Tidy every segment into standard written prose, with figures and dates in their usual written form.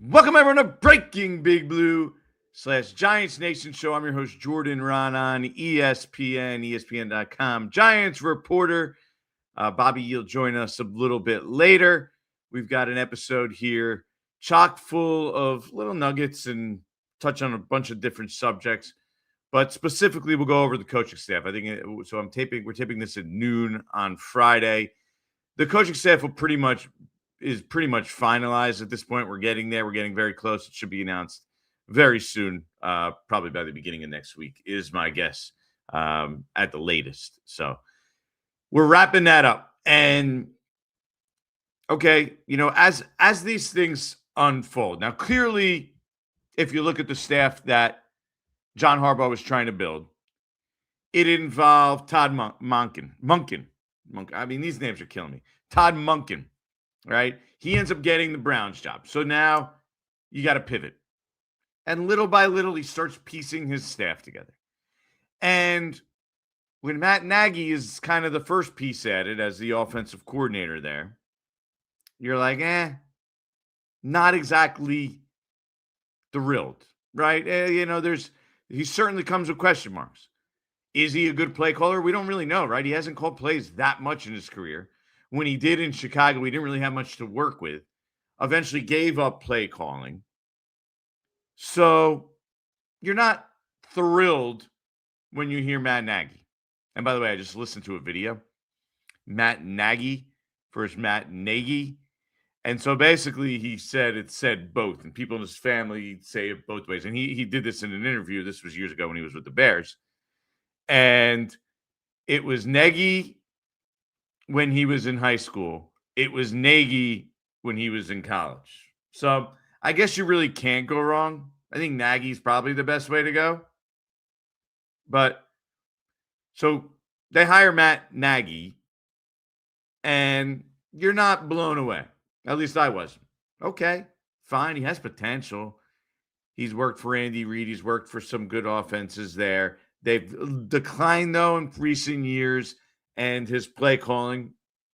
Welcome everyone to Breaking Big Blue / Giants Nation show. I'm your host, Jordan Raanan, ESPN, ESPN.com, Giants reporter. Bobby, you'll join us a little bit later. We've got an episode here chock full of little nuggets and touch on a bunch of different subjects. But specifically, we'll go over the coaching staff. I think so. We're taping this at noon on Friday. The coaching staff is pretty much finalized at this point. We're getting there. We're getting very close. It should be announced very soon, probably by the beginning of next week, is my guess, at the latest. So we're wrapping that up. And okay, as these things unfold, now clearly, if you look at the staff that John Harbaugh was trying to build, it involved Todd Monken. I mean, these names are killing me. Todd Monken, right? He ends up getting the Browns job. So now you got to pivot. And little by little, he starts piecing his staff together. And when Matt Nagy is kind of the first piece added as the offensive coordinator there, you're like, not exactly thrilled, right? He certainly comes with question marks. Is he a good play caller? We don't really know, right? He hasn't called plays that much in his career. When he did in Chicago, he didn't really have much to work with. Eventually gave up play calling. So you're not thrilled when you hear Matt Nagy. And by the way, I just listened to a video. Matt Nagy versus Matt Nagy. And so basically it said both. And people in his family say it both ways. And he did this in an interview. This was years ago when he was with the Bears. And it was Nagy when he was in high school. It was Nagy when he was in college. So I guess you really can't go wrong. I think Nagy's probably the best way to go. But so they hire Matt Nagy, and you're not blown away. At least I wasn't. Okay, fine. He has potential. He's worked for Andy Reid. He's worked for some good offenses there. They've declined, though, in recent years, and his play calling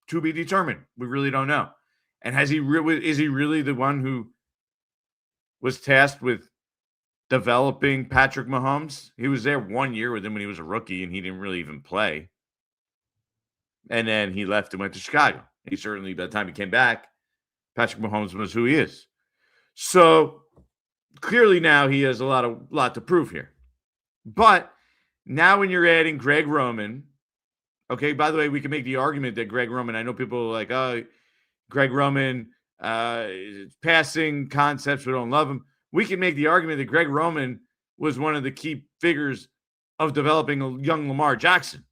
to be determined. We really don't know. And is he really the one who was tasked with developing Patrick Mahomes? He was there 1 year with him when he was a rookie, and he didn't really even play. And then he left and went to Chicago. He certainly, by the time he came back, Patrick Mahomes was who he is. So clearly now he has a lot to prove here. But now when you're adding Greg Roman, okay, by the way, we can make the argument that Greg Roman, I know people are like, oh, Greg Roman, passing concepts, we don't love him. We can make the argument that Greg Roman was one of the key figures of developing a young Lamar Jackson.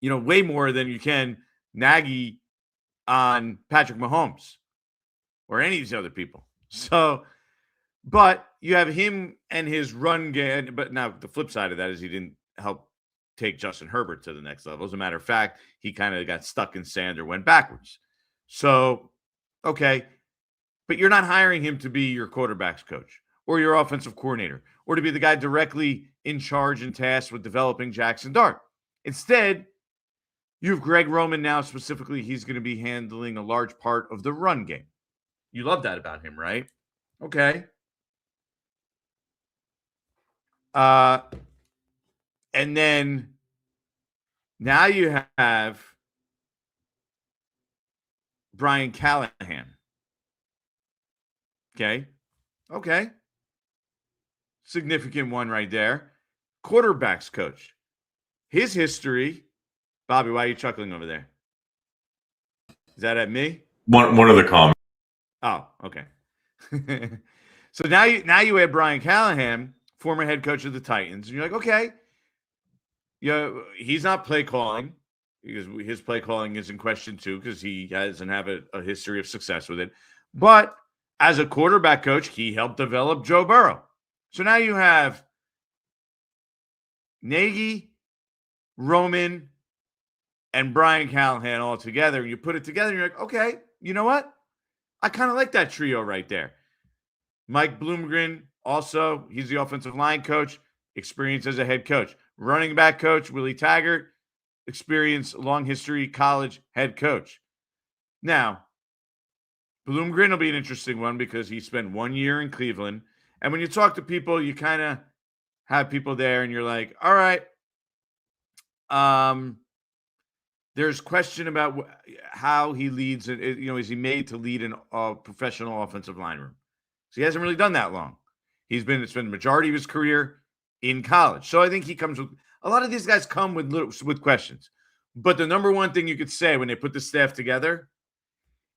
Way more than you can Nagy on Patrick Mahomes or any of these other people. So, but you have him and his run game. But now the flip side of that is he didn't help take Justin Herbert to the next level. As a matter of fact, he kind of got stuck in sand or went backwards. So, okay. But you're not hiring him to be your quarterback's coach or your offensive coordinator or to be the guy directly in charge and tasked with developing Jackson Dart. Instead, you have Greg Roman now specifically. He's going to be handling a large part of the run game. You love that about him, right? Okay. And then now you have Brian Callahan. Okay. Significant one right there. Quarterbacks coach. His history. Bobby, why are you chuckling over there? Is that at me? One of the comments. Oh, okay. So now you add Brian Callahan, former head coach of the Titans, and you're like, okay, he's not play calling because his play calling is in question too because he doesn't have a history of success with it. But as a quarterback coach, he helped develop Joe Burrow. So now you have Nagy, Roman, and Brian Callahan all together, and you put it together, and you're like, okay, you know what? I kind of like that trio right there. Mike Bloomgren, also, he's the offensive line coach, experience as a head coach. Running back coach, Willie Taggart, experience, long history, college head coach. Now, Bloomgren will be an interesting one because he spent 1 year in Cleveland. And when you talk to people, you kind of have people there and you're like, all right, there's question about how he leads. Is he made to lead a professional offensive line room? So he hasn't really done that long. It's been the majority of his career in college. So I think he comes with a lot of these guys come with questions. But the number one thing you could say when they put the staff together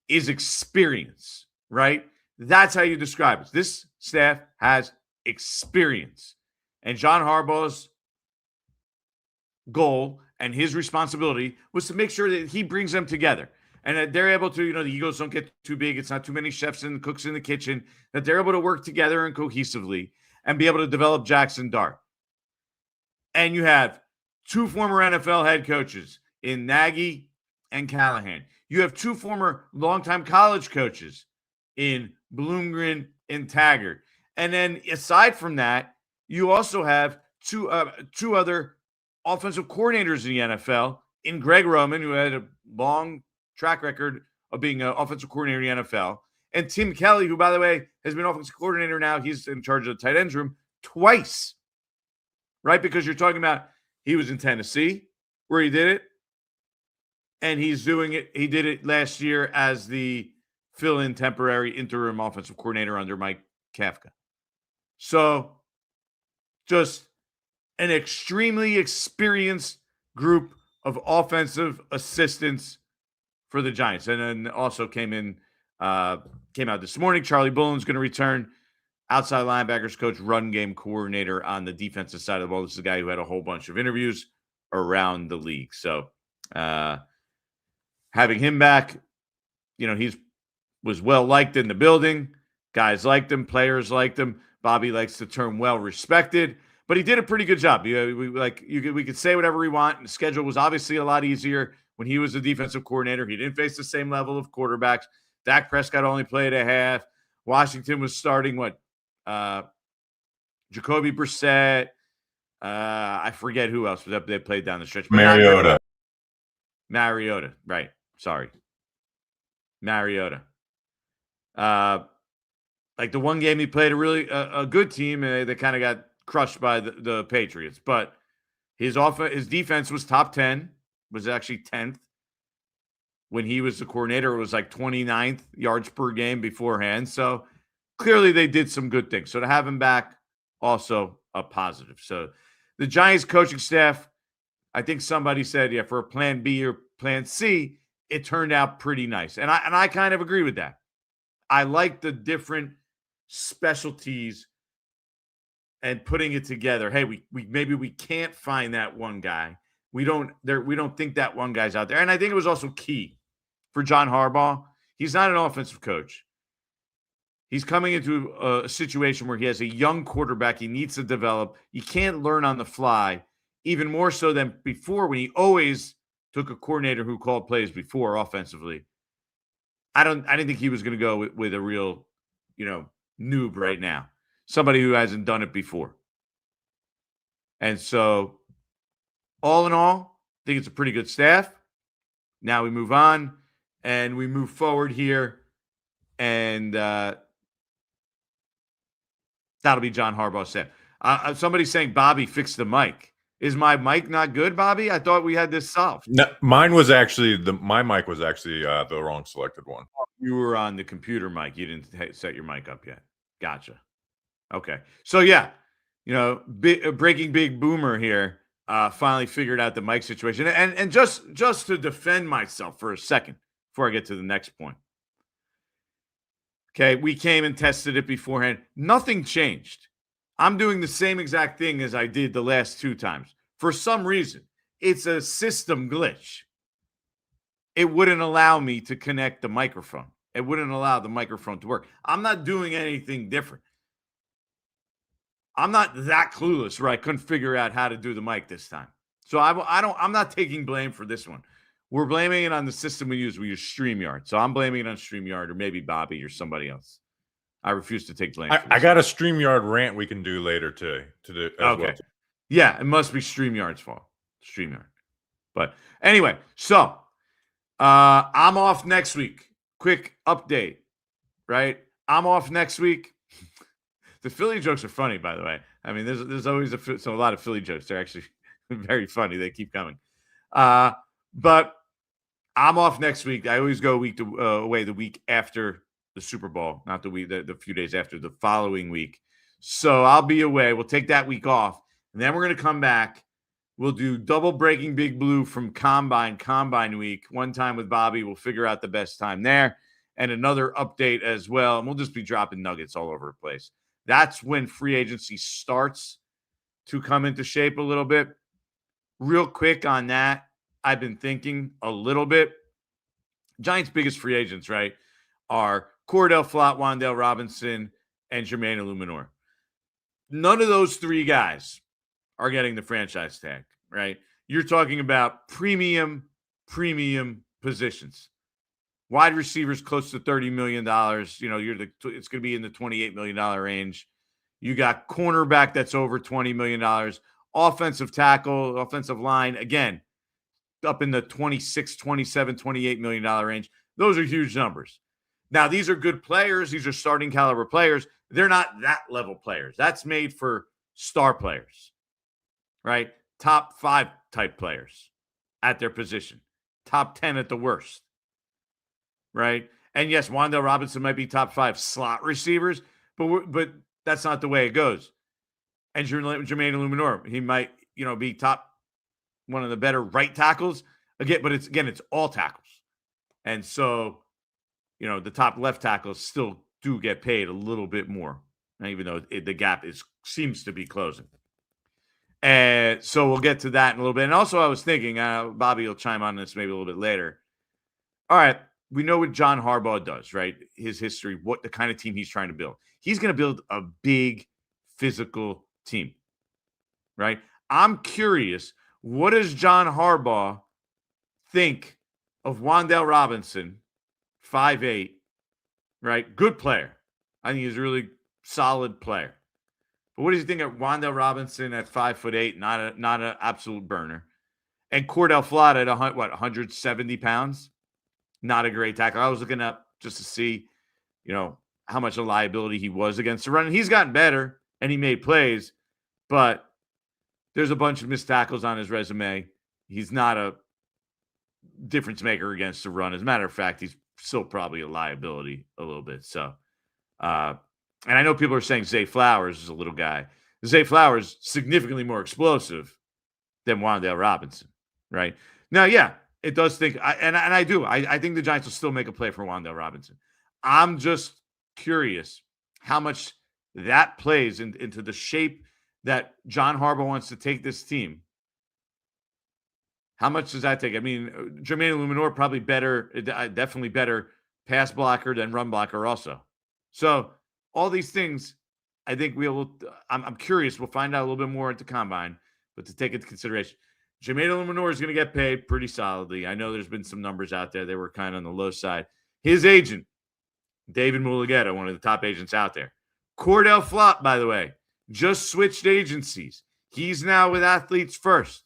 is experience, right? That's how you describe it. This staff has experience. And John Harbaugh's goal and his responsibility was to make sure that he brings them together and that they're able to, the egos don't get too big. It's not too many chefs and cooks in the kitchen, that they're able to work together and cohesively and be able to develop Jackson Dart. And you have 2 former NFL head coaches in Nagy and Callahan. You have 2 former longtime college coaches in Bloomgren and Taggart. And then aside from that, you also have two other offensive coordinators in the NFL, in Greg Roman, who had a long track record of being an offensive coordinator in the NFL, and Tim Kelly, who, by the way, has been offensive coordinator now. He's in charge of the tight ends room twice, right? Because you're talking about he was in Tennessee where he did it, and he's doing it. He did it last year as the fill-in temporary interim offensive coordinator under Mike Kafka. So just an extremely experienced group of offensive assistants for the Giants. And then also came out this morning. Charlie Bullen's going to return, outside linebackers coach, run game coordinator on the defensive side of the ball. This is a guy who had a whole bunch of interviews around the league. So having him back, he was well liked in the building. Guys liked him. Players liked him. Bobby likes the term well respected. But he did a pretty good job. We could say whatever we want. And the schedule was obviously a lot easier when he was the defensive coordinator. He didn't face the same level of quarterbacks. Dak Prescott only played a half. Washington was starting Jacoby Brissett. I forget who else was up. They played down the stretch. Mariota, right? Sorry, Mariota. Like the one game he played a good team, and they kind of got crushed by the Patriots. But his defense was top 10, was actually 10th. When he was the coordinator, it was like 29th yards per game beforehand. So clearly they did some good things. So to have him back, also a positive. So the Giants coaching staff, I think somebody said, for a plan B or plan C, it turned out pretty nice. And I kind of agree with that. I like the different specialties and putting it together. Hey, we maybe we can't find that one guy. We don't think that one guy's out there. And I think it was also key for John Harbaugh. He's not an offensive coach. He's coming into a situation where he has a young quarterback he needs to develop. You can't learn on the fly, even more so than before when he always took a coordinator who called plays before offensively. I didn't think he was going to go with a real, noob right now. Somebody who hasn't done it before. And so, all in all, I think it's a pretty good staff. Now we move on and we move forward here. And that'll be John Harbaugh's staff. Somebody's saying, Bobby, fix the mic. Is my mic not good, Bobby? I thought we had this solved. No, mine was actually my mic was actually the wrong selected one. You were on the computer mic. You didn't set your mic up yet. Gotcha. Okay. So yeah, Breaking Big Boomer here finally figured out the mic situation. And just to defend myself for a second before I get to the next point. Okay, we came and tested it beforehand. Nothing changed. I'm doing the same exact thing as I did the last 2 times. For some reason, it's a system glitch. It wouldn't allow me to connect the microphone. It wouldn't allow the microphone to work. I'm not doing anything different. I'm not that clueless where I couldn't figure out how to do the mic this time. So I'm not taking blame for this one. We're blaming it on the system we use. We use StreamYard. So I'm blaming it on StreamYard or maybe Bobby or somebody else. I refuse to take blame. I got a StreamYard rant we can do later to do as well. Yeah, it must be StreamYard's fault. StreamYard. But anyway, so I'm off next week. Quick update. right? I'm off next week. The Philly jokes are funny, by the way. I mean, there's always a lot of Philly jokes. They're actually very funny. They keep coming. But I'm off next week. I always go away the week after the Super Bowl, not the few days after, the following week. So I'll be away. We'll take that week off, and then we're going to come back. We'll do double breaking Big Blue from Combine week. One time with Bobby. We'll figure out the best time there, and another update as well. And we'll just be dropping nuggets all over the place. That's when free agency starts to come into shape a little bit. Real quick on that, I've been thinking a little bit. Giants' biggest free agents, right, are Cordell Flott, Wan'Dale Robinson, and Jermaine Illuminor. None of those three guys are getting the franchise tag, right? You're talking about premium positions. Wide receivers close to $30 million. You know, it's going to be in the $28 million range. You got cornerback that's over $20 million. Offensive tackle, offensive line, again, up in the $26, $27, $28 million range. Those are huge numbers. Now, these are good players. These are starting caliber players. They're not that level players. That's made for star players, right? Top 5 type players at their position. Top 10 at the worst, right? And yes, Wan'Dale Robinson might be top 5 slot receivers, but that's not the way it goes. And Jermaine Illuminor, he might, be top one of the better right tackles again, but it's all tackles. And so, the top left tackles still do get paid a little bit more, even though the gap seems to be closing. And so we'll get to that in a little bit. And also I was thinking, Bobby will chime on this maybe a little bit later. All right, we know what John Harbaugh does, right? His history, what the kind of team he's trying to build. He's going to build a big physical team, right? I'm curious, what does John Harbaugh think of Wan'Dale Robinson, 5'8", right? Good player. I think he's a really solid player. But what does he think of Wan'Dale Robinson at 5'8", not an absolute burner? And Cordell Flott at 170 pounds? Not a great tackle. I was looking up just to see, how much a liability he was against the run. And he's gotten better, and he made plays, but there's a bunch of missed tackles on his resume. He's not a difference maker against the run. As a matter of fact, he's still probably a liability a little bit. So, and I know people are saying Zay Flowers is a little guy. Zay Flowers significantly more explosive than Wan'Dale Robinson, right? Now, yeah, it does think, I do. I think the Giants will still make a play for Wan'Dale Robinson. I'm just curious how much that plays into the shape that John Harbaugh wants to take this team. How much does that take? I mean, Jermaine Illuminor probably definitely better pass blocker than run blocker also. So all these things, I think I'm curious. We'll find out a little bit more at the combine, but to take into consideration, Jermaine Illuminor is going to get paid pretty solidly. I know there's been some numbers out there. They were kind of on the low side. His agent, David Mulugeta, one of the top agents out there. Cordell Flott, by the way, just switched agencies. He's now with Athletes First.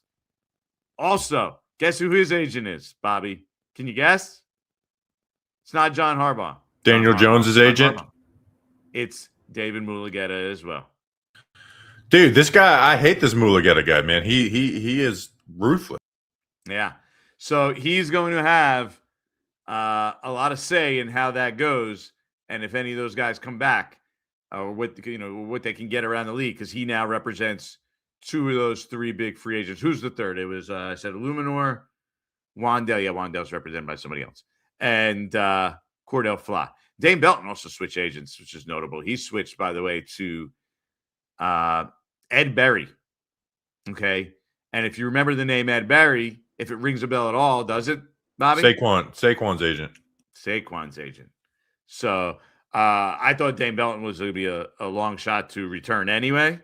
Also, guess who his agent is, Bobby? Can you guess? It's not John Harbaugh. Daniel Jones's agent? Harbaugh. It's David Mulugeta as well. Dude, this guy, I hate this Mulugeta guy, man. He is ruthless. Yeah. So he's going to have a lot of say in how that goes, and if any of those guys come back, or what they can get around the league, because he now represents 2 of those 3 big free agents. Who's the third? It was I said Illuminor, Wan'Dale. Yeah, Wan'Dale's represented by somebody else, and Cordell Flott. Dane Belton also switched agents, which is notable. He switched, by the way, to Ed Berry. Okay, and if you remember the name Ed Berry, if it rings a bell at all, does it, Bobby? Saquon's agent. Saquon's agent. So I thought Dane Belton was going to be a long shot to return anyway.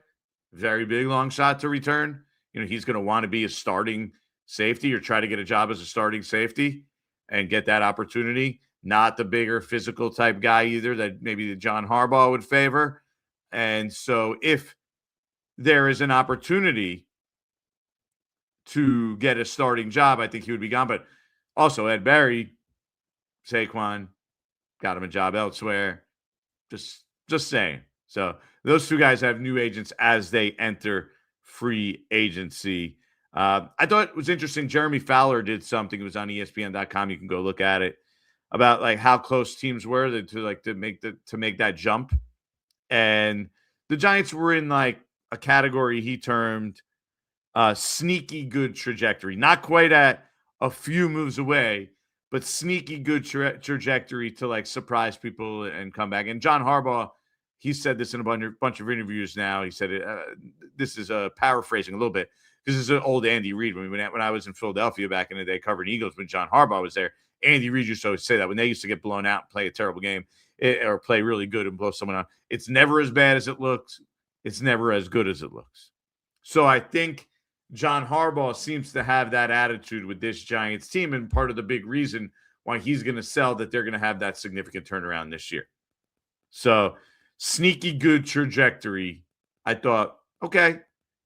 Very big long shot to return. He's going to want to be a starting safety or try to get a job as a starting safety and get that opportunity. Not the bigger physical type guy either that maybe the John Harbaugh would favor. And so if there is an opportunity to get a starting job, I think he would be gone. But also Ed Berry, Saquon, got him a job elsewhere. Just saying. So those two guys have new agents as they enter free agency. I thought it was interesting. Jeremy Fowler did something. It was on ESPN.com. You can go look at it about like how close teams were to make that jump. And the Giants were in like a category he termed sneaky good trajectory. Not quite at a few moves away, but sneaky good trajectory to like surprise people and come back. And John Harbaugh, he said this in a bunch of interviews now. He said this is paraphrasing a little bit because this is an old Andy Reid. When I was in Philadelphia back in the day covering Eagles when John Harbaugh was there, Andy Reid used to always say that when they used to get blown out, play a terrible game, or play really good and blow someone out, it's never as bad as it looks. It's never as good as it looks. So I think John Harbaugh seems to have that attitude with this Giants team, and part of the big reason why he's going to sell that they're going to have that significant turnaround this year. So sneaky good trajectory. I thought, okay,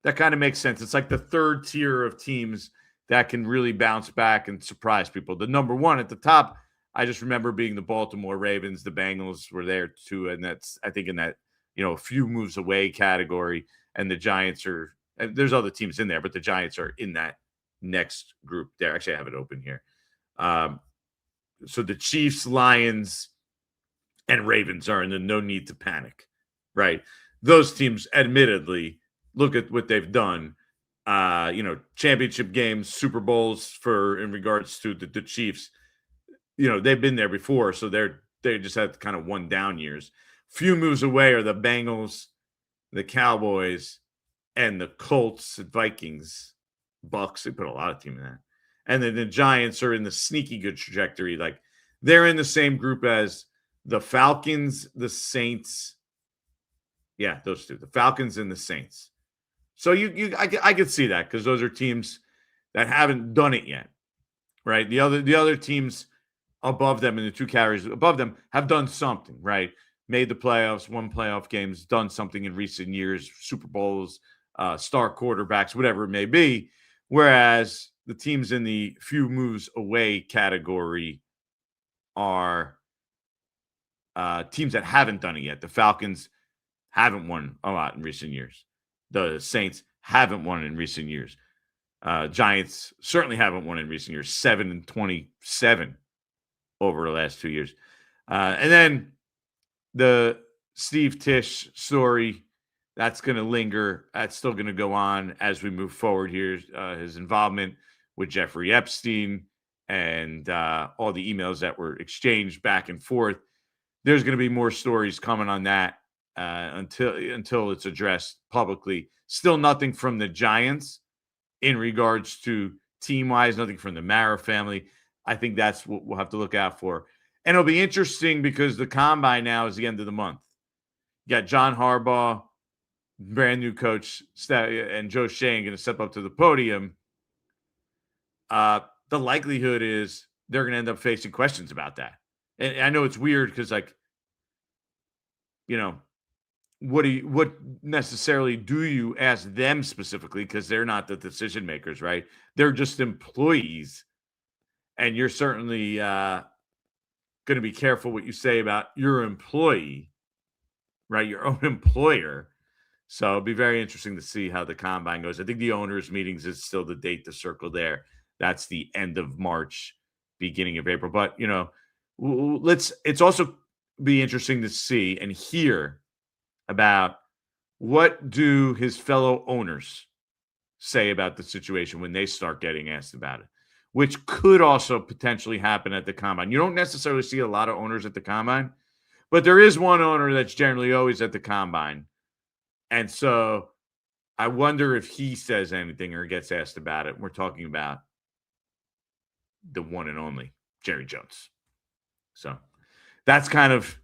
that kind of makes sense. It's like the third tier of teams that can really bounce back and surprise people. The number one at the top, I just remember being the Baltimore Ravens. The Bengals were there too, and that's I think in that a few moves away category. And the Giants are. And there's other teams in there, but the Giants are in that next group there. Actually, I have it open here. So the Chiefs, Lions, and Ravens are in the no need to panic, right? Those teams, admittedly, look at what they've done. Championship games, Super Bowls in regards to the Chiefs. They've been there before, so they just had kind of one down years. Few moves away are the Bengals, the Cowboys, and the Colts, Vikings, Bucks. They put a lot of team in that. And then the Giants are in the sneaky good trajectory. Like they're in the same group as the Falcons, the Saints. Yeah, those two, the Falcons and the Saints. So I could see that because those are teams that haven't done it yet, right? The other teams above them and the two categories above them have done something, right? Made the playoffs, won playoff games, done something in recent years, Super Bowls, star quarterbacks, whatever it may be. Whereas the teams in the few moves away category are teams that haven't done it yet. The Falcons haven't won a lot in recent years. The Saints haven't won in recent years. Giants certainly haven't won in recent years, 7-27 over the last 2 years. And then the Steve Tisch story, that's going to linger. That's still going to go on as we move forward here. His involvement with Jeffrey Epstein and all the emails that were exchanged back and forth. There's going to be more stories coming on that until it's addressed publicly. Still nothing from the Giants in regards to team-wise, nothing from the Mara family. I think that's what we'll have to look out for. And it'll be interesting because the combine now is the end of the month. You got John Harbaugh, brand new coach, and Joe Schoen going to step up to the podium. The likelihood is they're going to end up facing questions about that. And I know it's weird because, what necessarily do you ask them specifically? Because they're not the decision makers, right? They're just employees. And you're certainly going to be careful what you say about your employee, right? Your own employer. So it'll be very interesting to see how the combine goes. I think the owners' meetings is still the date to circle there. That's the end of March, beginning of April. But, it's also be interesting to see and hear about what do his fellow owners say about the situation when they start getting asked about it, which could also potentially happen at the combine. You don't necessarily see a lot of owners at the combine, but there is one owner that's generally always at the combine. And so I wonder if he says anything or gets asked about it. We're talking about the one and only Jerry Jones. So that's kind of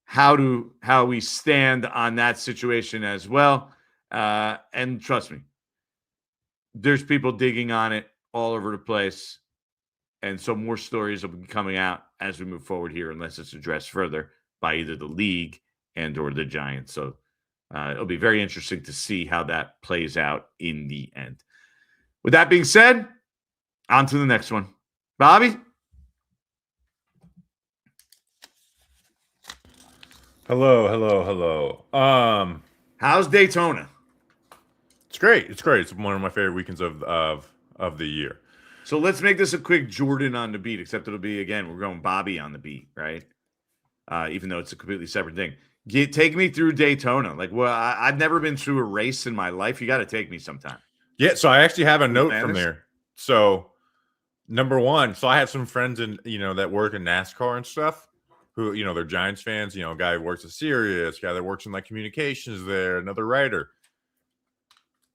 how we stand on that situation as well. And trust me, there's people digging on it all over the place. And so more stories will be coming out as we move forward here, unless it's addressed further by either the league and or the Giants. So it'll be very interesting to see how that plays out in the end. With that being said, on to the next one. Bobby? Hello. How's Daytona? It's great. It's one of my favorite weekends of the year. So let's make this a quick Jordan on the beat, except it'll be, again, we're going Bobby on the beat, right? Even though it's a completely separate thing. Take me through Daytona. Like, well, I've never been through a race in my life. You got to take me sometime. Yeah, so I actually have a note Spanish? from there. So number one, so I have some friends that work in NASCAR and stuff who, they're Giants fans, a guy who works at Sirius, guy that works in like communications there, another writer.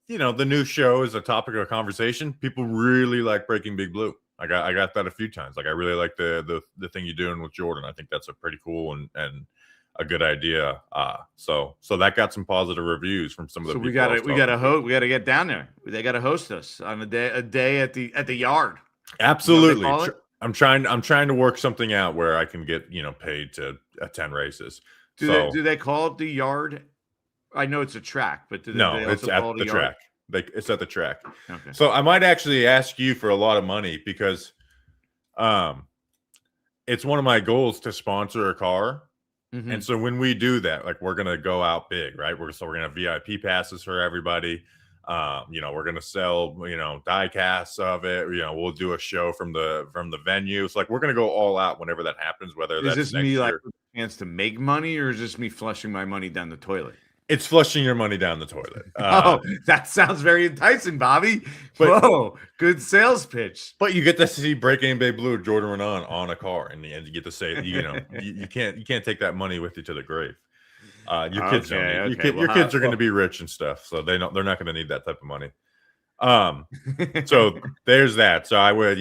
The new show is a topic of conversation. People really like Breaking Big Blue. I got that a few times. Like I really like the thing you're doing with Jordan. I think that's a pretty cool and a good idea. So that got some positive reviews from some of the So people. we got to get down there. They got to host us on a day at the yard. Absolutely. You know what I'm trying to work something out where I can get paid to attend races. do they call it the yard? I know it's a track, but it's at the track. It's at the track. Okay. So I might actually ask you for a lot of money because it's one of my goals to sponsor a car. Mm-hmm. And so when we do that, like we're gonna go out big, right? We're gonna have VIP passes for everybody. We're gonna sell, die casts of it. We'll do a show from the venue. It's like we're gonna go all out whenever that happens. Whether is that's this me year. like a chance to make money, or is this me flushing my money down the toilet? It's flushing your money down the toilet. That sounds very enticing, Bobby. Whoa, good sales pitch. But you get to see Breaking Big Blue, Jordan Raanan on a car, and you get to say, you can't take that money with you to the grave. Your kids don't need, your kids are going to be rich and stuff, so they're not going to need that type of money. So there's that. So I would,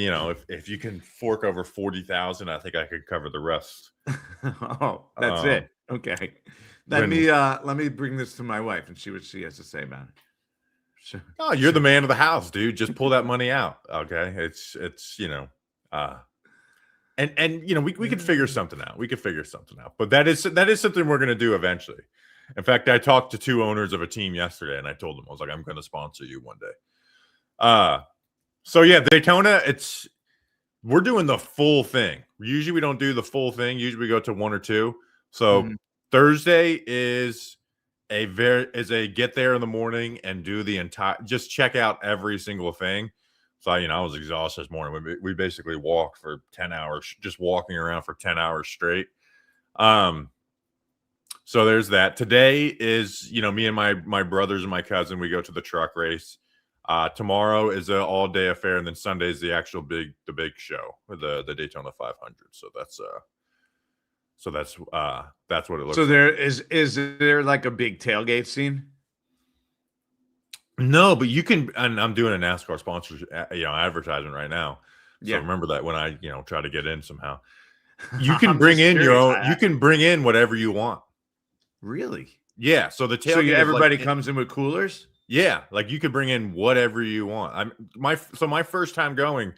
if you can fork over 40,000, I think I could cover the rest. Oh, that's it. Okay. Let me bring this to my wife and see what she has to say about it. Sure. Oh, you're the man of the house, dude. Just pull that money out. Okay. It's we could figure something out. But that is something we're gonna do eventually. In fact, I talked to two owners of a team yesterday and I told them, I was like, I'm gonna sponsor you one day. So yeah, Daytona, we're doing the full thing. Usually we don't do the full thing. Usually we go to one or two. So Thursday is a get there in the morning and do the entire, just check out every single thing. So I was exhausted this morning. We basically walked for 10 hours, just walking around for 10 hours straight. So there's that. Today is, me and my brothers and my cousin, we go to the truck race. Tomorrow is an all day affair, and then Sunday is the actual big show with the Daytona 500. So that's what it looks. So there is there like a big tailgate scene? No, but you can, and I'm doing a NASCAR sponsorship, advertisement right now. So remember that when I, try to get in somehow. You can bring in your own. You can bring in whatever you want. Really? Yeah. So the tailgate. So everybody comes in with coolers. Yeah, like you could bring in whatever you want. My first time going,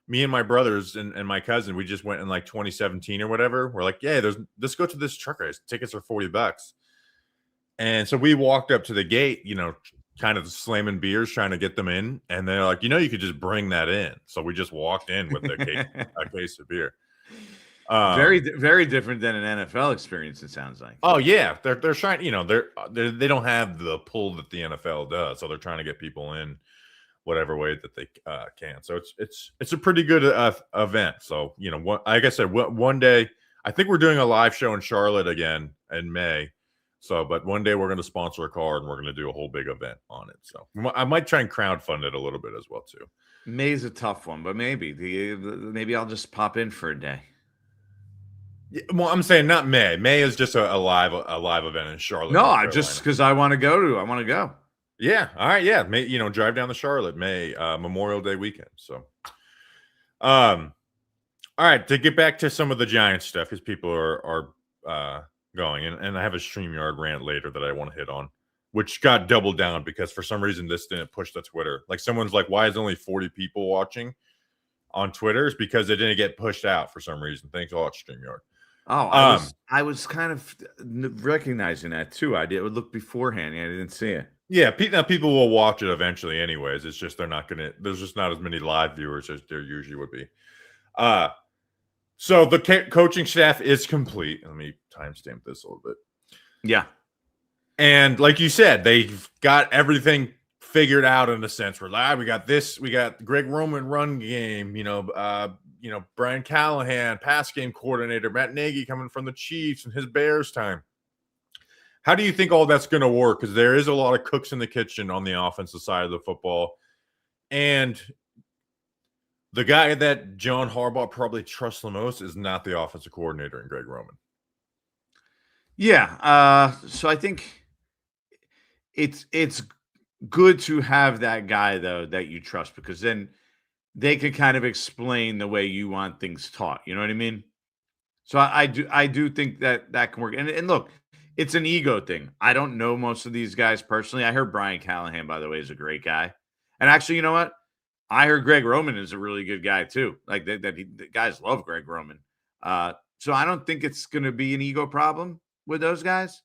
me and my brothers and my cousin, we just went in like 2017 or whatever. We're like, yeah, let's go to this truck race. Tickets are $40. And so we walked up to the gate, kind of slamming beers, trying to get them in. And they're like, you could just bring that in. So we just walked in with a case of beer. Very, very different than an NFL experience, it sounds like. Oh yeah. They're trying, they don't have the pull that the NFL does. So they're trying to get people in whatever way that they can. So it's a pretty good event. So, like I said, one day, I think we're doing a live show in Charlotte again in May. So, but one day we're going to sponsor a car and we're going to do a whole big event on it. So I might try and crowdfund it a little bit as well too. May's a tough one, but maybe I'll just pop in for a day. Yeah, well, I'm saying not May. May is just a live event in Charlotte. No, just because I want to go. Yeah. All right. Yeah. May, drive down to Charlotte, May, Memorial Day weekend. So, all right. To get back to some of the Giants stuff, because people are going, and I have a StreamYard rant later that I want to hit on, which got doubled down because for some reason this didn't push to Twitter. Like someone's like, why is only 40 people watching on Twitter? It's because it didn't get pushed out for some reason. Thanks a lot, StreamYard. Oh, I was kind of recognizing that too. I did look beforehand. I didn't see it. Yeah, now people will watch it eventually anyways. It's just there's just not as many live viewers as there usually would be. So the coaching staff is complete. Let me timestamp this a little bit. Yeah. And like you said, they've got everything figured out in a sense. We're like, we got this, we got Greg Roman run game, Brian Callahan, pass game coordinator, Matt Nagy coming from the Chiefs and his Bears time. How do you think all that's going to work? Because there is a lot of cooks in the kitchen on the offensive side of the football. And the guy that John Harbaugh probably trusts the most is not the offensive coordinator in Greg Roman. Yeah. So I think it's good to have that guy though that you trust, because then they can kind of explain the way you want things taught. You know what I mean? So I do think that that can work. And look, it's an ego thing. I don't know most of these guys personally. I heard Brian Callahan, by the way, is a great guy. And actually, you know what? I heard Greg Roman is a really good guy too. Like the guys love Greg Roman. So I don't think it's going to be an ego problem with those guys.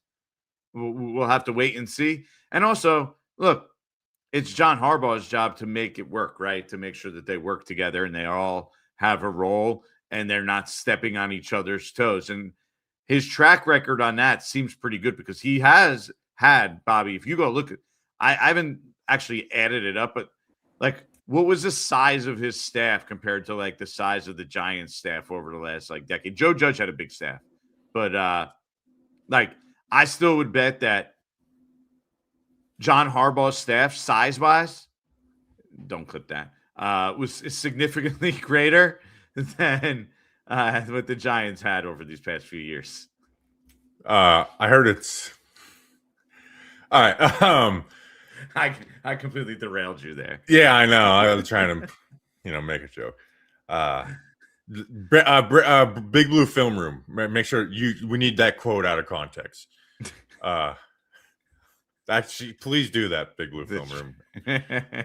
We'll have to wait and see. And also, look, it's John Harbaugh's job to make it work, right? To make sure that they work together and they all have a role and they're not stepping on each other's toes. And his track record on that seems pretty good, because he has had, Bobby, if you go look at, I haven't actually added it up, but like, what was the size of his staff compared to like the size of the Giants staff over the last like decade? Joe Judge had a big staff, but like I still would bet that John Harbaugh's staff, size wise, don't clip that, was significantly greater than what the Giants had over these past few years. I heard it's all right. I completely derailed you there. Yeah, I know. I was trying to, make a joke. Big Blue Film Room. Make sure we need that quote out of context. Actually, please do that, Big Blue Film Room.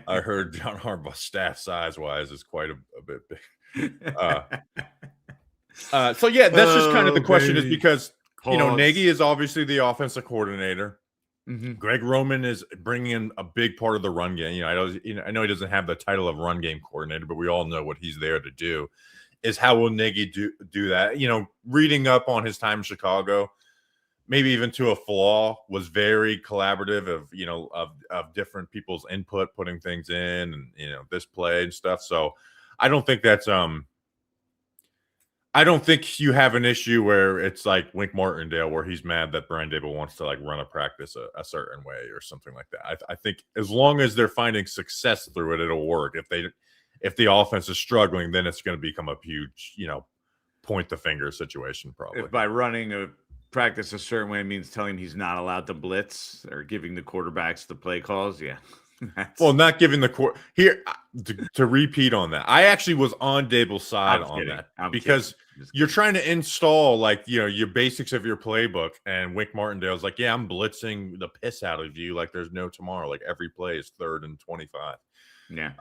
I heard John Harbaugh's staff size-wise is quite a bit big. So yeah, that's just kind of the question, baby. is because Pause. Nagy is obviously the offensive coordinator. Mm-hmm. Greg Roman is bringing in a big part of the run game. I know he doesn't have the title of run game coordinator, but we all know what he's there to do. Is how will Nagy do that? Reading up on his time in Chicago, maybe even to a flaw, was very collaborative of different people's input, putting things in, and this play and stuff. So I don't think that's I don't think you have an issue where it's like Wink Martindale, where he's mad that Brian Dable wants to like run a practice a certain way or something like that. I think as long as they're finding success through it, it'll work. If the offense is struggling, then it's going to become a huge, point the finger situation probably. If by running a practice a certain way means telling him he's not allowed to blitz or giving the quarterbacks the play calls, yeah. Well, not giving the here to repeat on that. I actually was on Dable's side on that because you're trying to install your basics of your playbook, and Wink Martindale's like, yeah, I'm blitzing the piss out of you like there's no tomorrow. Like every play is 3rd and 25. Yeah.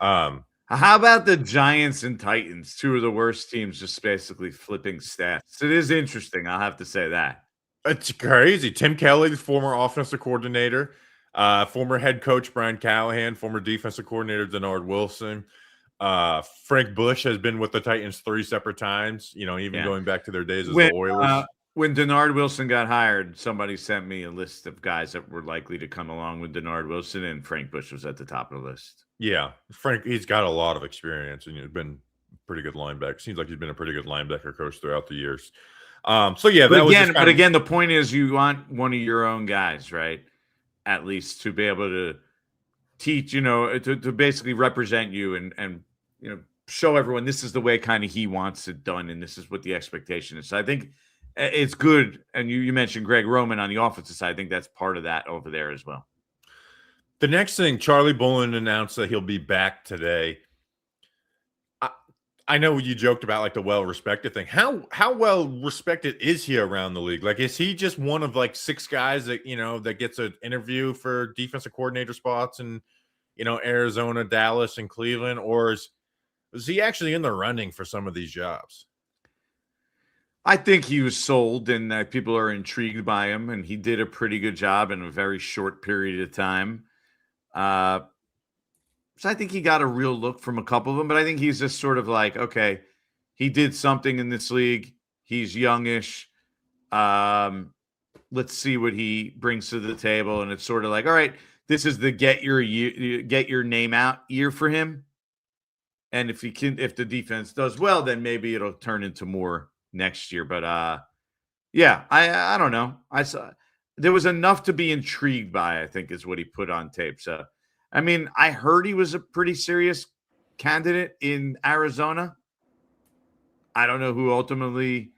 How about the Giants and Titans, two of the worst teams, just basically flipping stats? It is interesting. I'll have to say that. It's crazy. Tim Kelly, the former offensive coordinator. Former head coach Brian Callahan, former defensive coordinator Denard Wilson. Frank Bush has been with the Titans 3 separate times, even going back to their days as the Oilers. When Denard Wilson got hired, somebody sent me a list of guys that were likely to come along with Denard Wilson, and Frank Bush was at the top of the list. Yeah, Frank, he's got a lot of experience, and he's been pretty good linebacker. Seems like he's been a pretty good linebacker coach throughout the years. So yeah, but again, the point is you want one of your own guys, right? At least to be able to teach, to basically represent you and show everyone this is the way kind of he wants it done, and this is what the expectation is. So I think it's good. And you mentioned Greg Roman on the offensive side. I think that's part of that over there as well. The next thing, Charlie Bullen announced that he'll be back today. I know you joked about like the well-respected thing. How well-respected is he around the league? Like, is he just one of like 6 guys that, that gets an interview for defensive coordinator spots in, Arizona, Dallas, and Cleveland? Or is he actually in the running for some of these jobs? I think he was sold, and people are intrigued by him, and he did a pretty good job in a very short period of time. So I think he got a real look from a couple of them, but I think he's just sort of like, okay, he did something in this league. He's youngish. let's see what he brings to the table. And it's sort of like, all right, this is the get your name out year for him. And if the defense does well, then maybe it'll turn into more next year. But yeah, I don't know. I saw there was enough to be intrigued by, I think, is what he put on tape. So, I mean, I heard he was a pretty serious candidate in Arizona. I don't know who ultimately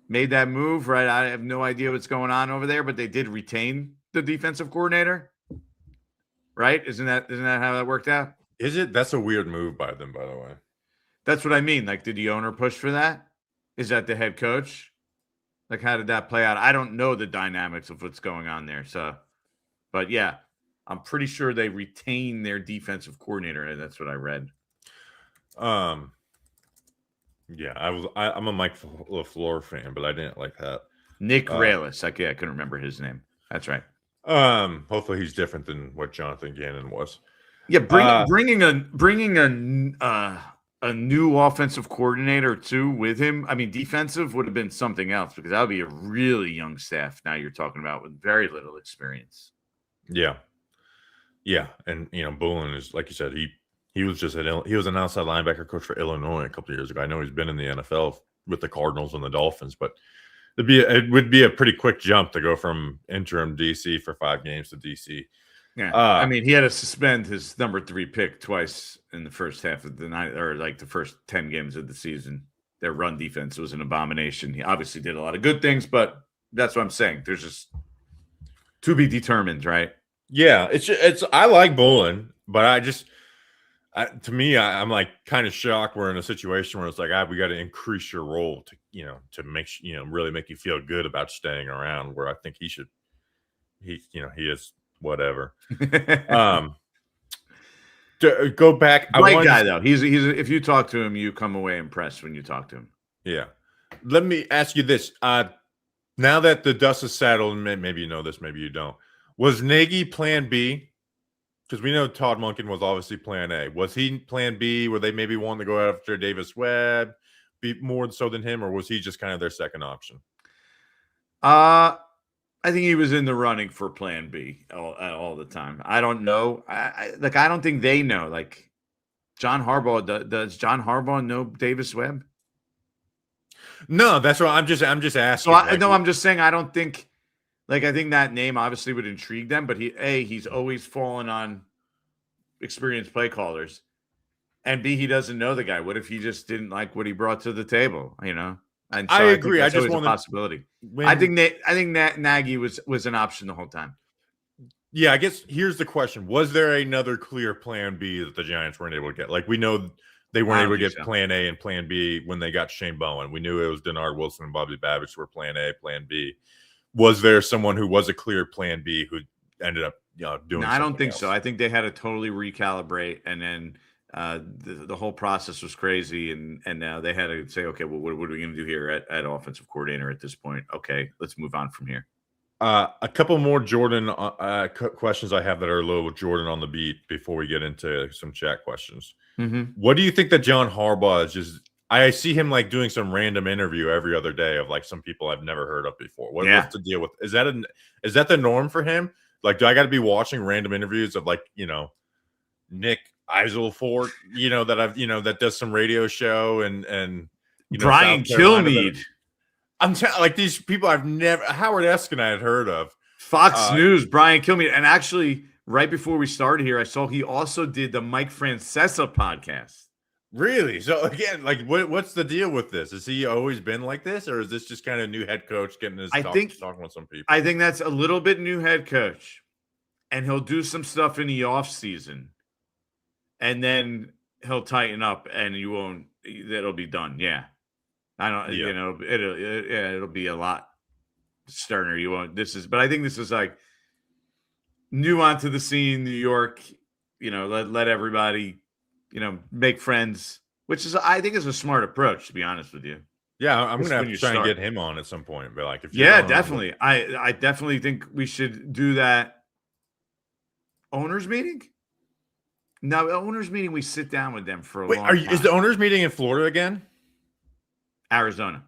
made that move, right? I have no idea what's going on over there, but they did retain the defensive coordinator, right? Isn't that how that worked out? Is it? That's a weird move by them, by the way. That's what I mean. Like, did the owner push for that? Is that the head coach? Like, how did that play out? I don't know the dynamics of what's going on there. So, but yeah, I'm pretty sure they retain their defensive coordinator. That's what I read. Yeah, I'm a Mike LaFleur fan, but I didn't like that. Nick Rallis. I couldn't remember his name. That's right. Hopefully he's different than what Jonathan Gannon was. Yeah, bringing a new offensive coordinator too with him. I mean, defensive would have been something else because that would be a really young staff. Now you're talking about with very little experience. Yeah, and Bullen is, like you said, he was just he was an outside linebacker coach for Illinois a couple of years ago. I know he's been in the NFL with the Cardinals and the Dolphins, but it would be a pretty quick jump to go from interim DC for 5 games to DC. Yeah, I mean, he had to suspend his number 3 pick twice in the first half of the night, or like the first 10 games of the season. Their run defense was an abomination. He obviously did a lot of good things, but that's what I'm saying. There's just to be determined, right? Yeah, it's I like Bullen, but to me, I'm like kind of shocked we're in a situation where it's like, we got to increase your role to make really make you feel good about staying around. Where I think he is whatever. To go back, Great guy though. He's if you talk to him, you come away impressed when you talk to him. Yeah. Let me ask you this: now that the dust is settled, and maybe you know this, maybe you don't. Was Nagy Plan B? Because we know Todd Monken was obviously Plan A. Was he Plan B? Were they maybe wanting to go after Davis Webb, be more so than him, or was he just kind of their second option? I think he was in the running for Plan B all the time. I don't know. I don't think they know. Like John Harbaugh, does John Harbaugh know Davis Webb? No, that's what I'm just asking. So I'm just saying I don't think. Like, I think that name obviously would intrigue them, but he's always fallen on experienced play callers, and B, he doesn't know the guy. What if he just didn't like what he brought to the table? And so I agree. I just want a possibility. I think Nagy was an option the whole time. Yeah, I guess here's the question: was there another clear Plan B that the Giants weren't able to get? Like, we know they weren't able to get Plan A and Plan B when they got Shane Bowen. We knew it was Denard Wilson and Bobby Babbitt were Plan A, Plan B. Was there someone who was a clear Plan B who ended up doing? No, I don't think so. I think they had to totally recalibrate, and then the whole process was crazy, and now they had to say, okay, well, what are we going to do here at offensive coordinator at this point? Okay, let's move on from here. A couple more Jordan questions I have that are a little Jordan on the beat before we get into some chat questions. Mm-hmm. What do you think that John Harbaugh is just? I see him like doing some random interview every other day of like some people I've never heard of before. What's the deal with? Is that the norm for him? Like, do I got to be watching random interviews of like Nick Eiselfort, that does some radio show and Brian Kilmeade. I'm like these people I've never Howard Eskin I had heard of. Fox News, Brian Kilmeade, and actually right before we started here, I saw he also did the Mike Francesa podcast. Really? So again, like, what's the deal with this? Has he always been like this, or is this just kind of new head coach getting his talking with some people? I think that's a little bit new head coach, and he'll do some stuff in the off season, and then he'll tighten up, and you won't. That'll be done. Yeah, I don't. Yeah. It'll be a lot sterner. You won't. But I think this is like new onto the scene, New York. Let everybody. Make friends, which is I think is a smart approach, to be honest with you. Yeah, I'm gonna have to try and get him on at some point. But like, definitely. I definitely think we should do that. Owners meeting. No, owners meeting. We sit down with them for a long time. Is the owners meeting in Florida again? Arizona.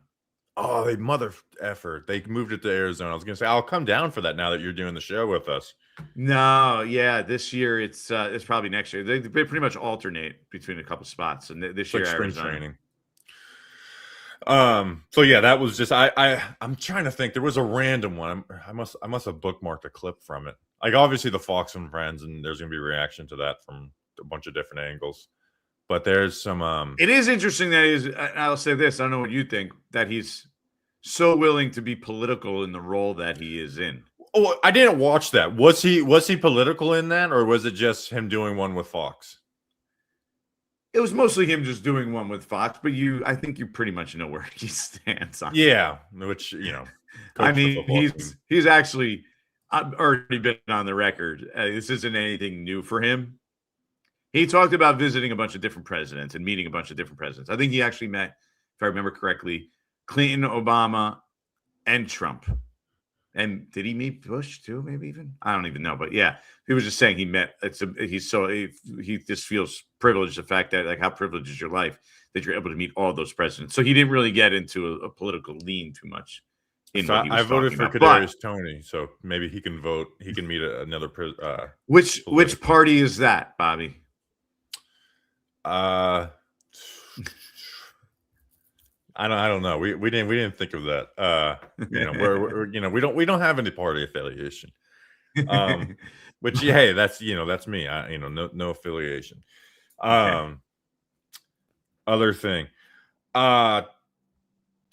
Oh, they mother effort. They moved it to Arizona. I was gonna say I'll come down for that now that you're doing the show with us. No, yeah, this year it's probably next year. They pretty much alternate between a couple spots, and this It's year like spring Arizona. training. So yeah, that was just I'm trying to think. There was a random one. I must have bookmarked a clip from it. Like obviously the Fox and Friends, and there's gonna be a reaction to that from a bunch of different angles. But there's some It is interesting that I'll say this. I don't know what you think, that he's so willing to be political in the role that he is in. Oh, I didn't watch that. Was he political in that, or was it just him doing one with Fox? It was mostly him just doing one with Fox, but I think you pretty much know where he stands on. Yeah, which I mean, he's actually already been on the record. This isn't anything new for him. He talked about visiting a bunch of different presidents and meeting a bunch of different presidents. I think he actually met, if I remember correctly, Clinton, Obama, and Trump. And did he meet Bush too? Maybe even, I don't even know. But yeah, he was just saying he met. He just feels privileged. The fact that, like, how privileged is your life that you're able to meet all those presidents. So he didn't really get into a political lean too much. I voted for Kadarius Toney, so maybe he can vote. He can meet another. Which party is that, Bobby? I don't know. We didn't think of that. We don't have any party affiliation. Which hey, that's that's me. No affiliation. Okay. Other thing.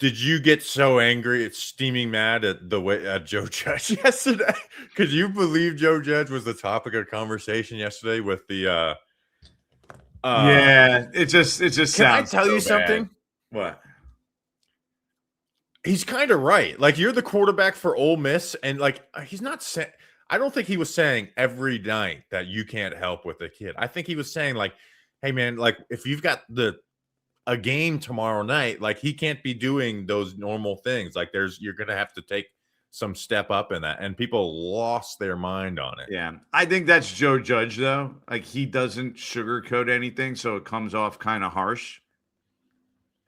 Did you get so angry, steaming mad at Joe Judge yesterday? Could you believe Joe Judge was the topic of conversation yesterday with the yeah, it just Can sounds I tell you so something? bad. What? He's kind of right. Like, you're the quarterback for Ole Miss, and like he's not saying. I don't think he was saying every night that you can't help with the kid. I think he was saying, like, hey man, like if you've got a game tomorrow night, like he can't be doing those normal things. Like you're gonna have to take some step up in that, and people lost their mind on it. Yeah, I think that's Joe Judge though. Like, he doesn't sugarcoat anything, so it comes off kind of harsh.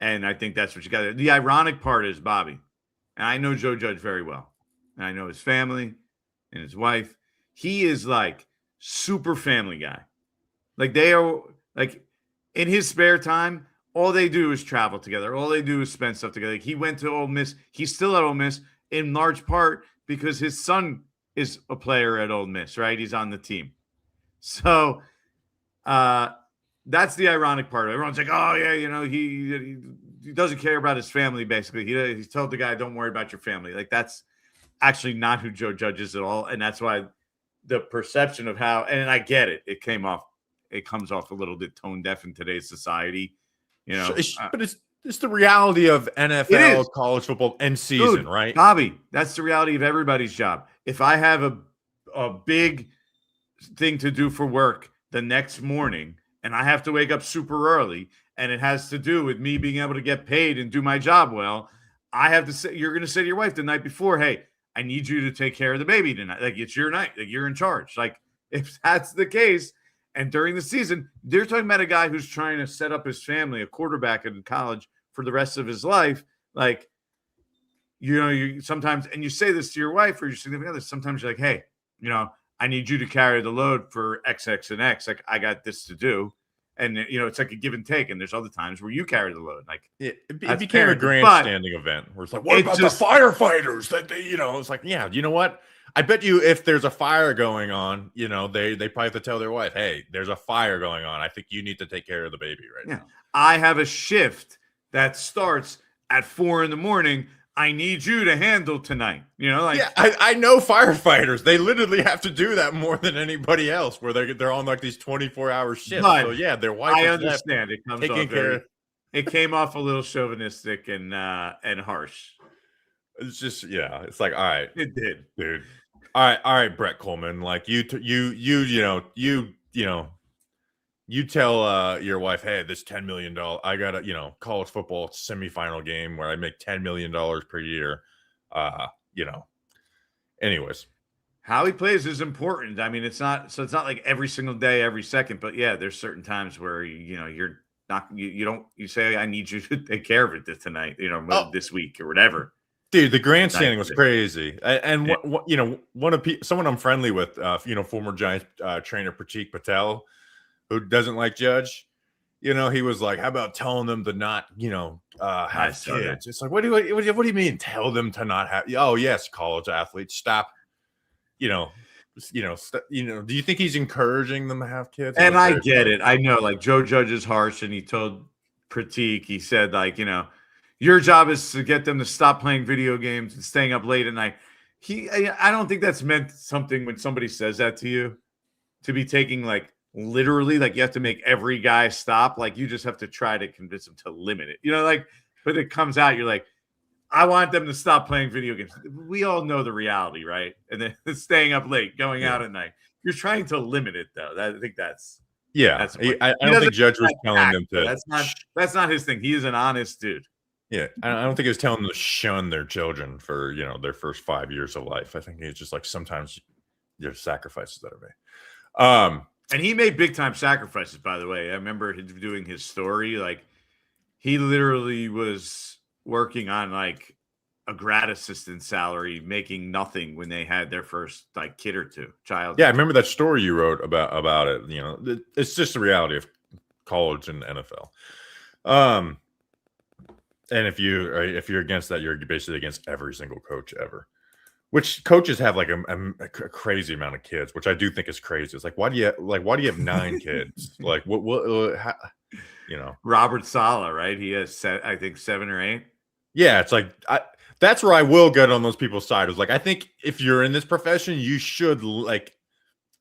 And I think that's what you got. The ironic part is, Bobby, and I know Joe Judge very well, and I know his family and his wife. He is like super family guy. Like, they are, like, in his spare time, all they do is travel together. All they do is spend stuff together. Like, he went to Ole Miss. He's still at Ole Miss in large part because his son is a player at Ole Miss, right? He's on the team. So that's the ironic part. Everyone's like, oh yeah, he doesn't care about his family. Basically, he's told the guy, don't worry about your family. Like, that's actually not who Joe Judge is at all, and that's why the perception of how. And I get it. It comes off a little bit tone deaf in today's society, But it's the reality of NFL, college football, end season, dude, right? Bobby, that's the reality of everybody's job. If I have a big thing to do for work the next morning, and I have to wake up super early, and it has to do with me being able to get paid and do my job well, I have to say, you're going to say to your wife the night before, hey, I need you to take care of the baby tonight. Like, it's your night. Like, you're in charge. Like, if that's the case, and during the season, they're talking about a guy who's trying to set up his family, a quarterback in college for the rest of his life. Like, you sometimes, and you say this to your wife or your significant other, sometimes you're like, hey, I need you to carry the load for X, X, and X. Like, I got this to do. And, it's like a give and take. And there's other times where you carry the load. Like, it became a grandstanding event where it's like, what about the firefighters that it's like, yeah, you know what? I bet you if there's a fire going on, they probably have to tell their wife, hey, there's a fire going on. I think you need to take care of the baby right now. I have a shift that starts at 4 a.m. I need you to handle tonight. Yeah, I know firefighters. They literally have to do that more than anybody else, where they're on like these 24-hour shifts. But so yeah, their wife. I understand it comes taking off care. It came off a little chauvinistic and harsh. It's just It's like, all right, it did, dude. All right, Brett Coleman. Like you tell your wife, hey, this $10 million, I got a college football semifinal game where I make $10 million per year. Anyways, how he plays is important. I mean, it's not like every single day, every second, but yeah, there's certain times where you're not you don't you say I need you to take care of it tonight, Oh, this week or whatever. dude, the Nice. grandstanding was crazy. And Yeah. someone I'm friendly with, former Giants trainer Pratik Patel, who doesn't like Judge. He was like, "How about telling them to not, have saw that. kids?" It's like, what do you mean? Tell them to not have? Oh, yes, college athletes, stop. Do you think he's encouraging them to have kids? And I get it. I know, like Joe Judge is harsh, and he told Pratik, he said, like, your job is to get them to stop playing video games and staying up late at night. I don't think that's meant something when somebody says that to you, to be taking like literally, like you have to make every guy stop. Like you just have to try to convince them to limit it. But it comes out, you're like, I want them to stop playing video games. We all know the reality, right? And then staying up late, going out at night. You're trying to limit it, though. I think that's I don't think Judge was telling them to. That's not his thing. He is an honest dude. Yeah, I don't think he was telling them to shun their children for their first 5 years of life. I think it's just like sometimes there's sacrifices that are made. And he made big time sacrifices, by the way. I remember him doing his story. Like he literally was working on like a grad assistant salary, making nothing when they had their first like kid or two child. Yeah, I remember that story you wrote about it. It's just the reality of college and NFL. And if you're against that, you're basically against every single coach ever. Which coaches have like a crazy amount of kids, which I do think is crazy. It's like, why do you have 9 kids? Like how, Robert Saleh, right? He has I think 7 or 8. Yeah, it's like that's where I will get on those people's side. It's like I think if you're in this profession, you should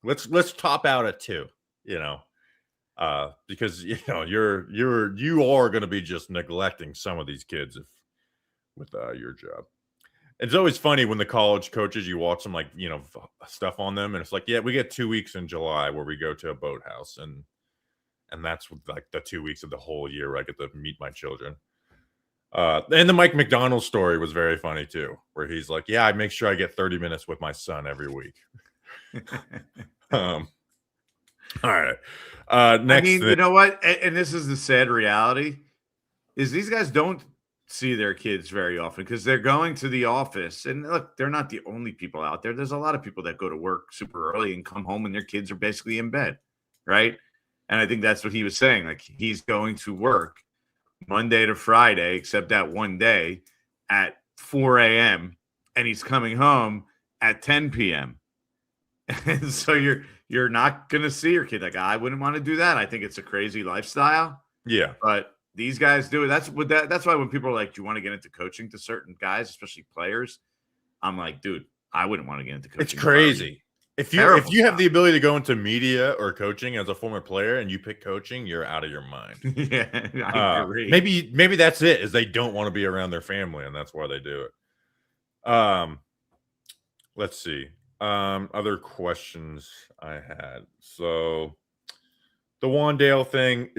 let's top out at 2. Because you are going to be just neglecting some of these kids with your job. It's always funny when the college coaches, you watch them like, stuff on them. And it's like, yeah, we get 2 weeks in July where we go to a boathouse. And that's like the 2 weeks of the whole year where I get to meet my children. And the Mike McDonald story was very funny too, where he's like, yeah, I make sure I get 30 minutes with my son every week. All right. Next thing. You know what? And this is the sad reality is these guys don't see their kids very often because they're going to the office. And look, they're not the only people out there. There's a lot of people that go to work super early and come home and their kids are basically in bed, right? And I think that's what he was saying. Like he's going to work Monday to Friday, except that one day at 4 a.m. and he's coming home at 10 p.m. And so you're not going to see your kid. Like, I wouldn't want to do that. I think it's a crazy lifestyle. Yeah. But these guys do it. That's why when people are like, do you want to get into coaching to certain guys, especially players? I'm like, dude, I wouldn't want to get into coaching. It's crazy. If you have the ability to go into media or coaching as a former player and you pick coaching, you're out of your mind. Yeah, I agree. Maybe that's it, is they don't want to be around their family and that's why they do it. Let's see. Other questions I had. So the Wan'Dale thing,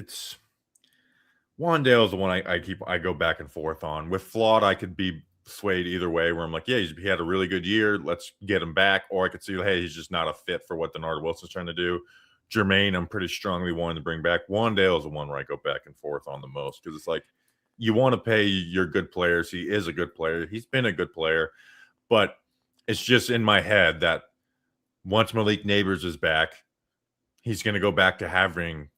Wan'Dale is the one I go back and forth on. With Flawed, I could be swayed either way, where I'm like, yeah, he had a really good year, let's get him back. Or I could see, hey, he's just not a fit for what Denard Wilson's trying to do. Jermaine, I'm pretty strongly wanting to bring back. Wan'Dale is the one where I go back and forth on the most, because it's like, you want to pay your good players. He is a good player. He's been a good player. But it's just in my head that once Malik Neighbors is back, he's going to go back to having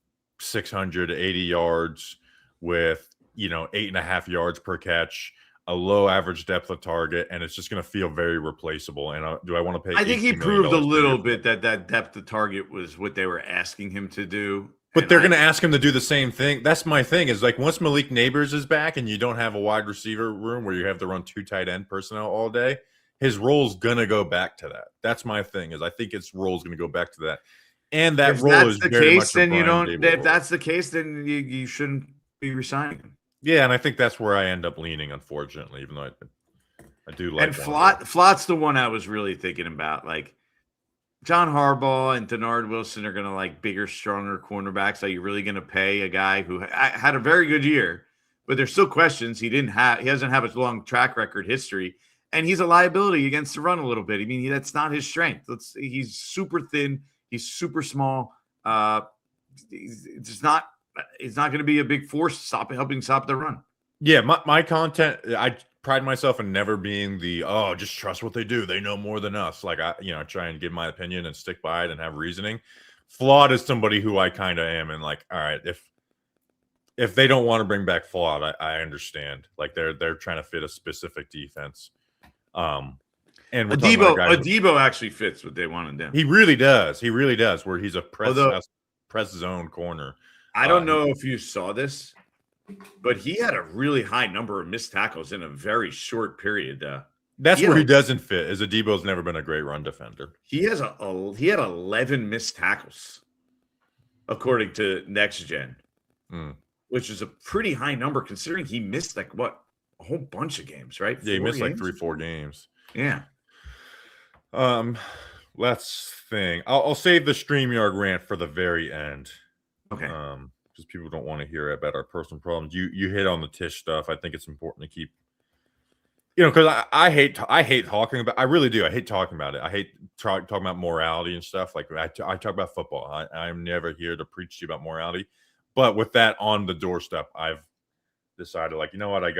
680 yards with, 8.5 yards per catch, a low average depth of target, and it's just going to feel very replaceable. And do I want to pay? I think he proved a little bit that depth of target was what they were asking him to do. But they're going to ask him to do the same thing. That's my thing, is like, once Malik Neighbors is back and you don't have a wide receiver room where you have to run 2 tight end personnel all day, his role's going to go back to that. That's my thing, is I think his role's going to go back to that. And that role is very much a Brian Dable role. If that's the case, then you shouldn't be resigning him. Yeah, and I think that's where I end up leaning, unfortunately, even though I do like. And Flott's the one I was really thinking about. Like, John Harbaugh and Denard Wilson are going to like bigger, stronger cornerbacks. Are you really going to pay a guy who had a very good year, but there's still questions? He doesn't have a long track record history, and he's a liability against the run a little bit. I mean, that's not his strength. He's super thin. He's super small. He's just not he's not going to be a big force helping stop the run. Yeah, my content, I pride myself in never being the just trust what they do. They know more than us. Like I try and give my opinion and stick by it and have reasoning. Flawed is somebody who I kind of am, and like, all right, if they don't want to bring back Flawed, I understand. Like they're trying to fit a specific defense. And Adebo actually fits what they want to do. He really does. He really does. Where he's a press zone corner. I don't know if you saw this, but he had a really high number of missed tackles in a very short period. That's where he doesn't fit. Is Adebo's never been a great run defender. He had 11 missed tackles, according to Next Gen, which is a pretty high number considering he missed a whole bunch of games, right? Yeah, he missed like 3-4 games. Yeah. Let's think. I'll save the StreamYard rant for the very end. Okay. Because people don't want to hear about our personal problems. You hit on the Tisch stuff. I think it's important to keep, because I hate talking about. I really do. I hate talking about it. I hate talking about morality and stuff. Like I talk about football. I'm never here to preach to you about morality. But with that on the doorstep, I've decided, like, you know what, I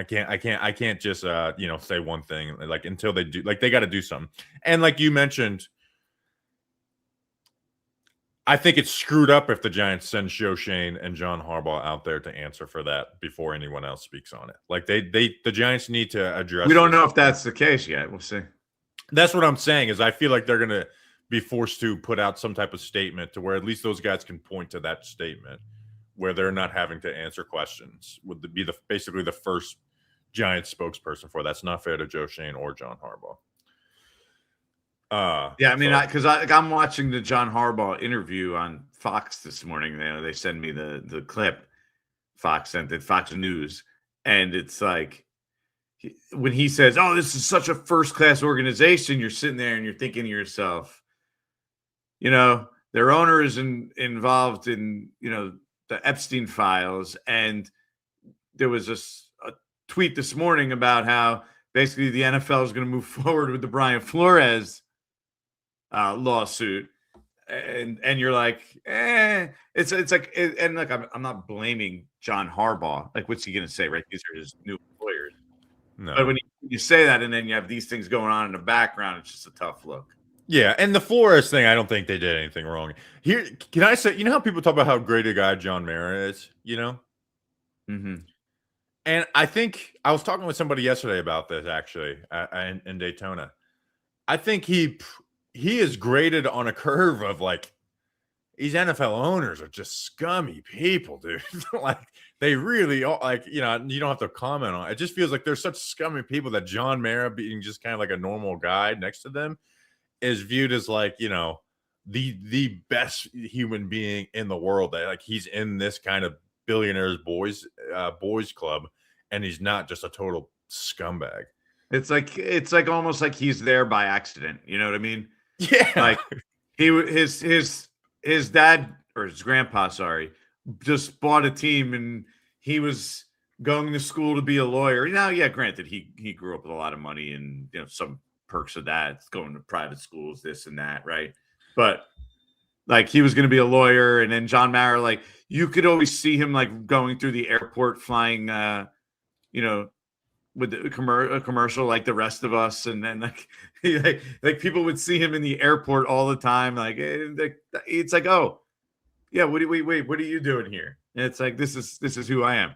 can't just say one thing, like, until they do, like, they got to do something. And like you mentioned, I think it's screwed up if the Giants send Joe Shane and John Harbaugh out there to answer for that before anyone else speaks on it. Like the Giants need to address. We don't know if that's the case yet. We'll see. That's what I'm saying, is I feel like they're going to be forced to put out some type of statement to where at least those guys can point to that statement where they're not having to answer questions. Would be basically the first Giants spokesperson for that's not fair to Joe Shane or John Harbaugh. Yeah, I mean, because I'm watching the John Harbaugh interview on Fox this morning. They send me the clip. Fox sent it, Fox News, and it's like when he says, "Oh, this is such a first-class organization," you're sitting there and you're thinking to yourself, their owner is involved in the Epstein files, and there was a tweet this morning about how basically the NFL is going to move forward with the Brian Flores lawsuit, and you're like, it's like, and look, I'm not blaming John Harbaugh. Like, what's he going to say, right? These are his new employers. No. But when you say that, and then you have these things going on in the background, it's just a tough look. Yeah, and the Flores thing, I don't think they did anything wrong. Here, can I say, how people talk about how great a guy John Mara is, Mm-hmm. And I think I was talking with somebody yesterday about this, actually, in Daytona. I think he is graded on a curve of, like, these NFL owners are just scummy people, dude. Like, they really are, like, you don't have to comment on it. It just feels like they're such scummy people that John Mara, being just kind of like a normal guy next to them, is viewed as, like, the best human being in the world. That, like, he's in this kind of billionaires boys club, and he's not just a total scumbag. It's like almost like he's there by accident. You know what I mean? Yeah. Like his dad or his grandpa, sorry, just bought a team, and he was going to school to be a lawyer. Yeah, granted, he grew up with a lot of money and some perks of that, going to private schools, this and that, right? But like, he was going to be a lawyer, and then John Mara, like, you could always see him like going through the airport, flying, with a commercial like the rest of us, and then like people would see him in the airport all the time. Like, it's like, oh yeah, what are you doing here? And it's like, this is who I am.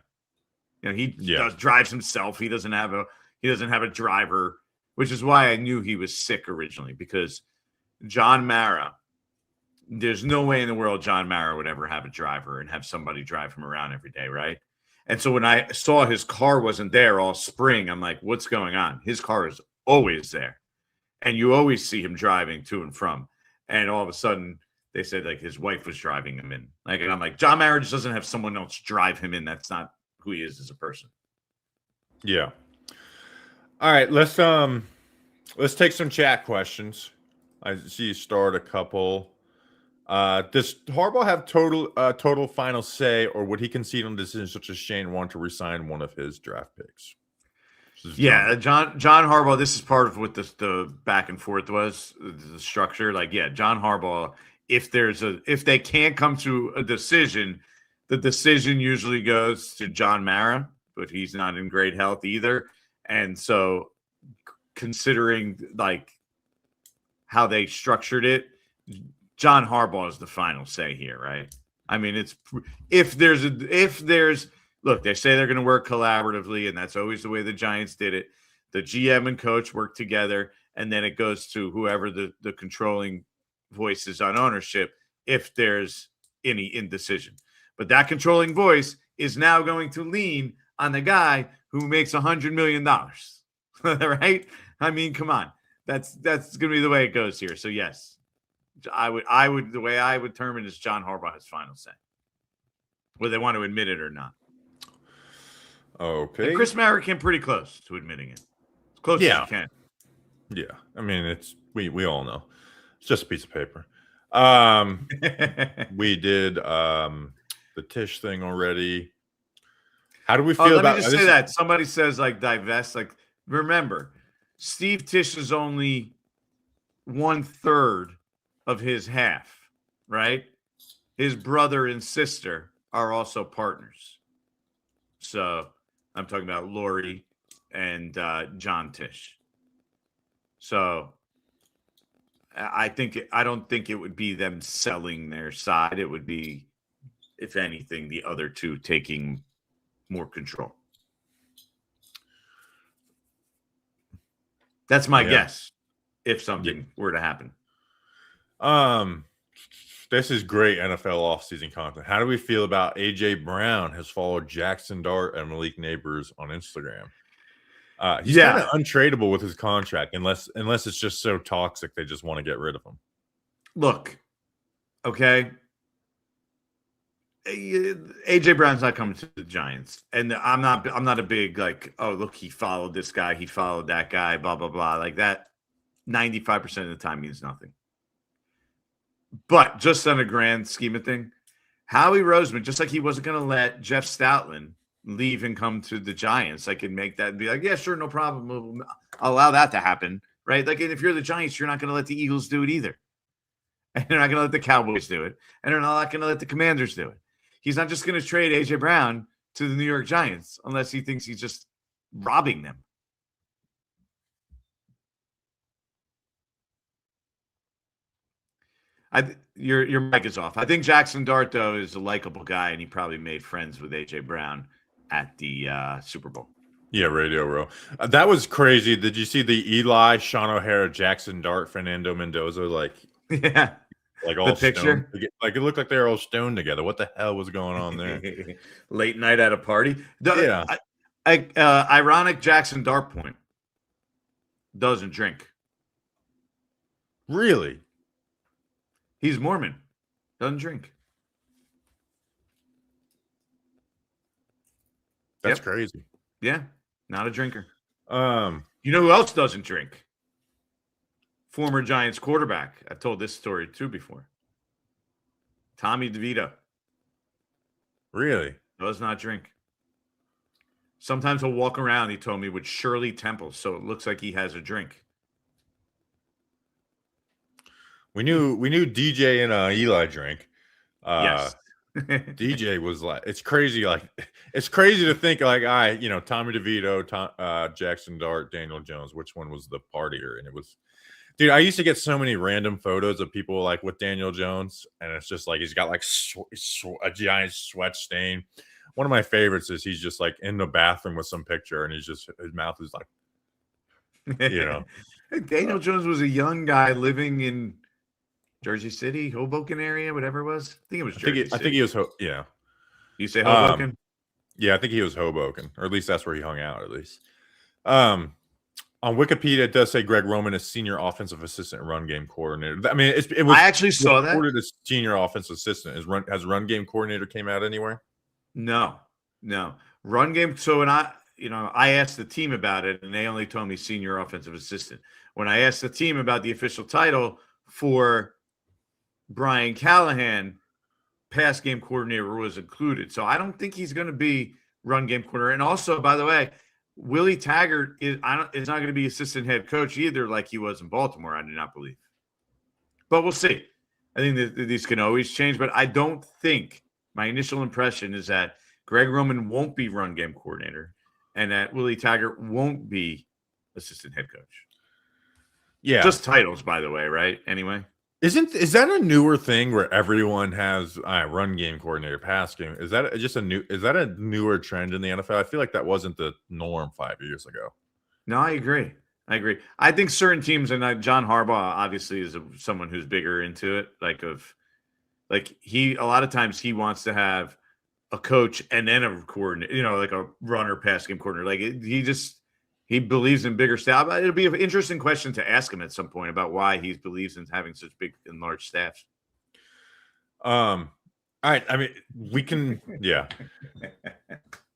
He drives himself. He doesn't have a driver, which is why I knew he was sick originally, because John Mara, there's no way in the world John Mara would ever have a driver and have somebody drive him around every day, right? And so when I saw his car wasn't there all spring, I'm like, what's going on? His car is always there. And you always see him driving to and from. And all of a sudden, they said, like, his wife was driving him in. Like, and I'm like, John Mara just doesn't have someone else drive him in. That's not who he is as a person. Yeah. All right, let's take some chat questions. I see you start a couple. Does Harbaugh have total final say, or would he concede on decisions such as Shane want to resign one of his draft picks? Yeah, John Harbaugh, this is part of what the back and forth was, the structure. Like, yeah, John Harbaugh if they can't come to a decision, the decision usually goes to John Mara, but he's not in great health either. And so considering like how they structured it, John Harbaugh is the final say here, right? I mean, it's if there's look, they say they're going to work collaboratively, and that's always the way the Giants did it. The GM and coach work together, and then it goes to whoever the controlling voice is on ownership if there's any indecision. But that controlling voice is now going to lean on the guy who makes $100 million, right? I mean, come on. That's going to be the way it goes here. So, yes, I would the way I would term it is John Harbaugh's final say, whether they want to admit it or not. Okay. And Chris Mara came pretty close to admitting it. As close as you can. Yeah. I mean, it's we all know. It's just a piece of paper. We did the Tisch thing already. How do we feel about? Let me just say that somebody says like divest. Like, remember, Steve Tisch is only 1/3 of his half, right? His brother and sister are also partners. So I'm talking about Lori and John Tisch. So I don't think it would be them selling their side. It would be, if anything, the other two taking more control. That's my guess if something were to happen. This is great NFL offseason content. How do we feel about AJ Brown has followed Jackson Dart and Malik Neighbors on Instagram? He's kind of untradeable with his contract unless it's just so toxic they just want to get rid of him. Look, okay. AJ Brown's not coming to the Giants, and I'm not a big like, oh look, he followed this guy, he followed that guy, blah blah blah, like that. 95% of the time means nothing. But just on a grand scheme of thing, Howie Roseman, just like he wasn't going to let Jeff Stoutland leave and come to the Giants, I can make that and be like, yeah, sure, no problem. I'll allow that to happen, right? Like, if you're the Giants, you're not going to let the Eagles do it either. And they're not going to let the Cowboys do it. And they're not going to let the Commanders do it. He's not just going to trade A.J. Brown to the New York Giants unless he thinks he's just robbing them. Your mic is off. I think Jackson Dart, though, is a likable guy, and he probably made friends with A.J. Brown at the Super Bowl. Yeah, Radio Row. That was crazy. Did you see the Eli, Sean O'Hara, Jackson Dart, Fernando Mendoza, like all the picture? Stoned? Like, it looked like they were all stoned together. What the hell was going on there? Late night at a party? Ironic Jackson Dart point. Doesn't drink. Really? He's Mormon. Doesn't drink. That's crazy. Yeah, not a drinker. You know who else doesn't drink? Former Giants quarterback. I've told this story too before. Tommy DeVito. Really? Does not drink. Sometimes he'll walk around, he told me, with Shirley Temple, so it looks like he has a drink. We knew DJ and Eli drank. Yes. DJ was like, it's crazy. Like, it's crazy to think like, Tommy DeVito, Jackson Dart, Daniel Jones, which one was the partier? And it was, dude, I used to get so many random photos of people like with Daniel Jones, and it's just like he's got like a giant sweat stain. One of my favorites is he's just like in the bathroom with some picture, and his mouth is like, Daniel Jones was a young guy living in Jersey City, Hoboken area, whatever it was. I think it was Jersey City. I think he was, yeah. You say Hoboken? Yeah, I think he was Hoboken, or at least that's where he hung out, at least. On Wikipedia, it does say Greg Roman is senior offensive assistant and run game coordinator. I mean, it was. I actually saw that. Reported as senior offensive assistant. Has run game coordinator came out anywhere? No. Run game. So when I asked the team about it, and they only told me senior offensive assistant. When I asked the team about the official title for Brian Callahan, pass game coordinator was included. So I don't think he's going to be run game coordinator. And also, by the way, Willie Taggart is not going to be assistant head coach either, like he was in Baltimore. I do not believe. But we'll see. I think that these can always change, but I don't think my initial impression is that Greg Roman won't be run game coordinator and that Willie Taggart won't be assistant head coach. Yeah. Just titles, by the way, right? Anyway. Is that a newer thing where everyone has run game coordinator, pass game? Is that a newer trend in the NFL? I feel like that wasn't the norm 5 years ago. No, I agree. I think certain teams, and John Harbaugh obviously is someone who's bigger into it. A lot of times he wants to have a coach and then a coordinator, like a runner pass game coordinator. He believes in bigger staff. It'll be an interesting question to ask him at some point about why he believes in having such big and large staffs. All right. I mean, we can, yeah.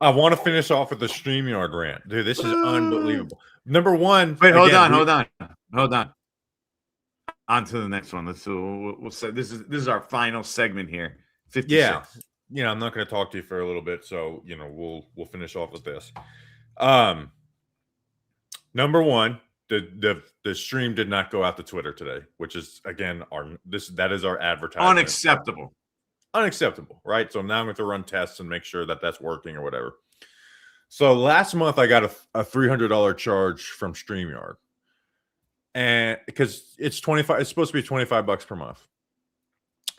I want to finish off with the StreamYard rant. Dude, this is unbelievable. Number one. Wait, hold on. On to the next one. We'll say this is our final segment here. 56. Yeah. I'm not going to talk to you for a little bit, so we'll finish off with this. Number one, the stream did not go out to Twitter today, which is again that is our advertisement. Unacceptable, right? So now I'm going to run tests and make sure that that's working or whatever. So last month I got a $300 charge from StreamYard, and because it's supposed to be $25 per month.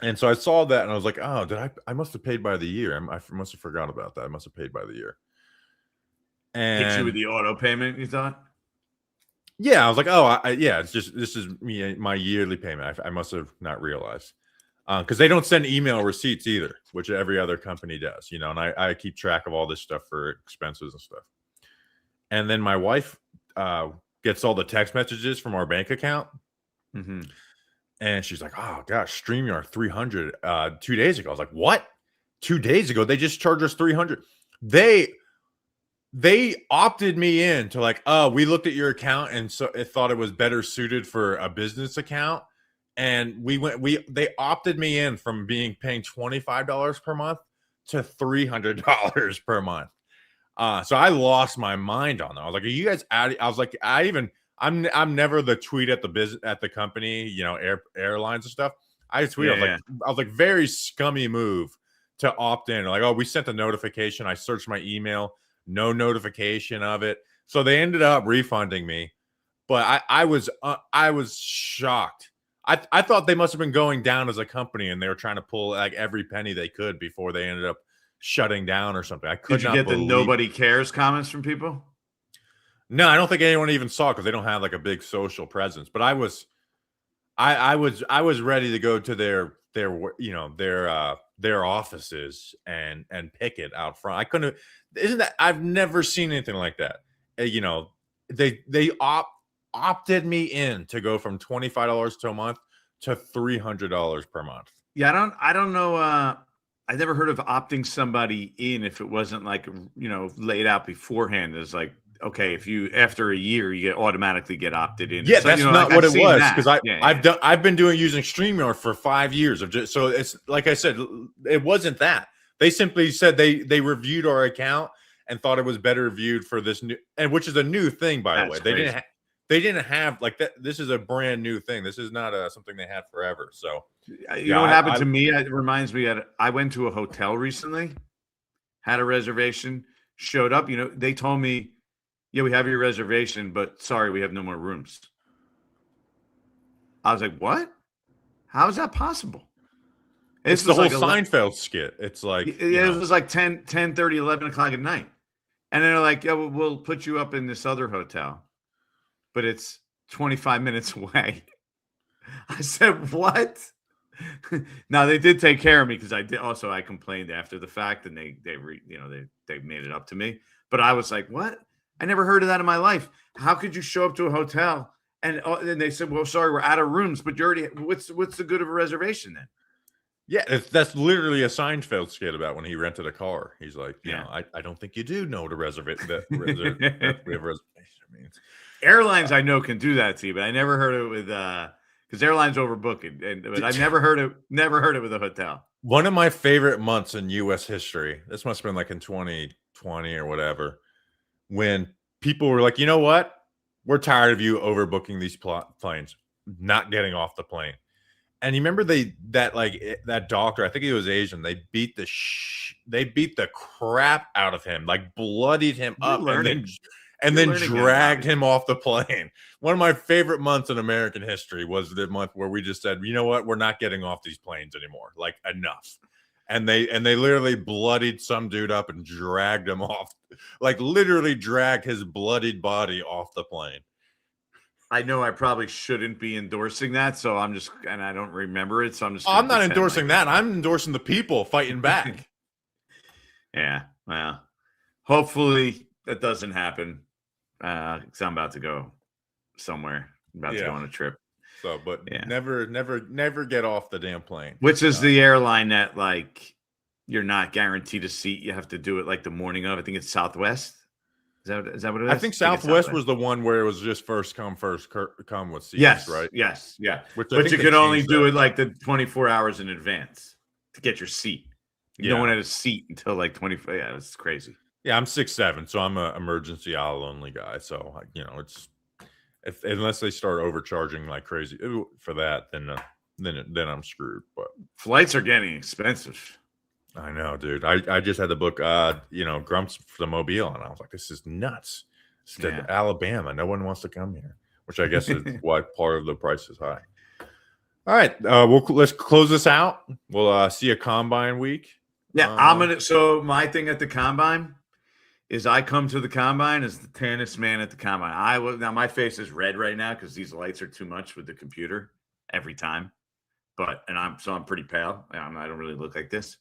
And so I saw that and I was like, oh, I must have paid by the year. I must have forgot about that. I must have paid by the year. And hit you with the auto payment, you thought? Yeah, I was like, oh, it's just this is my yearly payment. I must have not realized because they don't send email receipts either, which every other company does, and I keep track of all this stuff for expenses and stuff. And then my wife gets all the text messages from our bank account, and she's like, oh gosh, StreamYard $300 2 days ago. I was like, what? 2 days ago they just charged us $300. They opted me in to like, oh, we looked at your account and so it thought it was better suited for a business account. And they opted me in from paying $25 per month to $300 per month. So I lost my mind on that. I was like, are you guys out? I was like, I'm never the tweet at the company, airlines and stuff. I tweet, I was like, very scummy move to opt in. Like, oh, we sent a notification. I searched my email. No notification of it. So they ended up refunding me, but I was shocked. I thought they must have been going down as a company and they were trying to pull like every penny they could before they ended up shutting down or something. I could not get the nobody cares comments from people? No, I don't think anyone even saw it because they don't have like a big social presence. But I was ready to go to their offices and picket out front. I couldn't. I've never seen anything like that. They opted me in to go from $25 to a month to $300 per month. Yeah, I don't know. I never heard of opting somebody in if it wasn't like laid out beforehand as like, okay, if you after a year you automatically get opted in. Yeah, so, that's not what it was because I've been using StreamYard for 5 years so it's like I said, it wasn't that. They simply said they reviewed our account and thought it was better viewed for this new, and which is a new thing, by the way. They didn't have like that. This is a brand new thing. This is not something they had forever. So what happened to me? It reminds me I went to a hotel recently, had a reservation, showed up. They told me, yeah, we have your reservation, but sorry, we have no more rooms. I was like, what? How is that possible? It's the whole Seinfeld skit. It's like it was like 10:30, 11 o'clock at night. And then they're like, yeah, we'll put you up in this other hotel, but it's 25 minutes away. I said, what? Now they did take care of me because I complained after the fact and they made it up to me. But I was like, what? I never heard of that in my life. How could you show up to a hotel and they said, well, sorry, we're out of rooms, but you're already, what's the good of a reservation then? Yeah, that's literally a Seinfeld skit about when he rented a car. He's like, I don't think you do know what a reservation means. Airlines I know can do that to you, but I never heard it with because airlines overbook it, but I never heard it with a hotel. One of my favorite months in U.S. history. This must have been like in 2020 or whatever, when people were like, you know what? We're tired of you overbooking these planes, not getting off the plane. And you remember that doctor, I think he was Asian. They beat the crap out of him, like bloodied him up, and then dragged him off the plane. One of my favorite months in American history was the month where we just said, you know what, we're not getting off these planes anymore. Like, enough. And they literally bloodied some dude up and dragged him off, like literally dragged his bloodied body off the plane. I know I probably shouldn't be endorsing that, so I'm just, and I don't remember it, so I'm just. I'm not endorsing that. I'm endorsing the people fighting back. Yeah, well, hopefully that doesn't happen. Because I'm about to go somewhere. I'm about to go on a trip. So, but never get off the damn plane. Which is the airline that, like, you're not guaranteed a seat. You have to do it like the morning of. I think it's Southwest. Is that what it is? I think Southwest was the one where it was just first come with seats, right? Yes, yeah. But you could only do it like the 24 hours in advance to get your seat. No one had a seat until like 24. Yeah, it's crazy. Yeah, I'm 6'7", so I'm an emergency aisle only guy. So it's unless they start overcharging like crazy for that, then I'm screwed. But flights are getting expensive. I know, dude. I just had to book, Grumps for the Mobile, and I was like, this is nuts. It's Alabama. No one wants to come here, which I guess is why part of the price is high. All right, let's close this out. We'll see a combine week. Yeah, so my thing at the combine is I come to the combine as the tannest man at the combine. Now my face is red right now because these lights are too much with the computer every time. I'm pretty pale. I don't really look like this.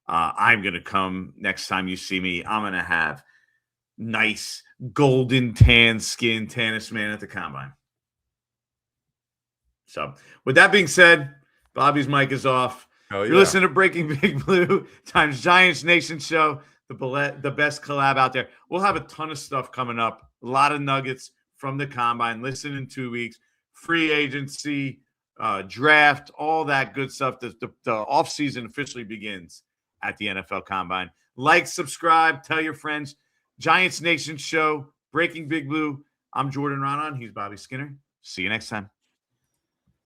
I'm going to come next time you see me. I'm going to have nice golden tan skin, tannest man at the combine. So with that being said, Bobby's mic is off. You're listening to Breaking Big Blue times Giants Nation show, the best collab out there. We'll have a ton of stuff coming up. A lot of nuggets from the combine. Listen in 2 weeks. Free agency, draft, all that good stuff. The offseason officially begins at the NFL Combine. Like, subscribe, tell your friends. Giants Nation show, Breaking Big Blue. I'm Jordan Raanan. He's Bobby Skinner. See you next time.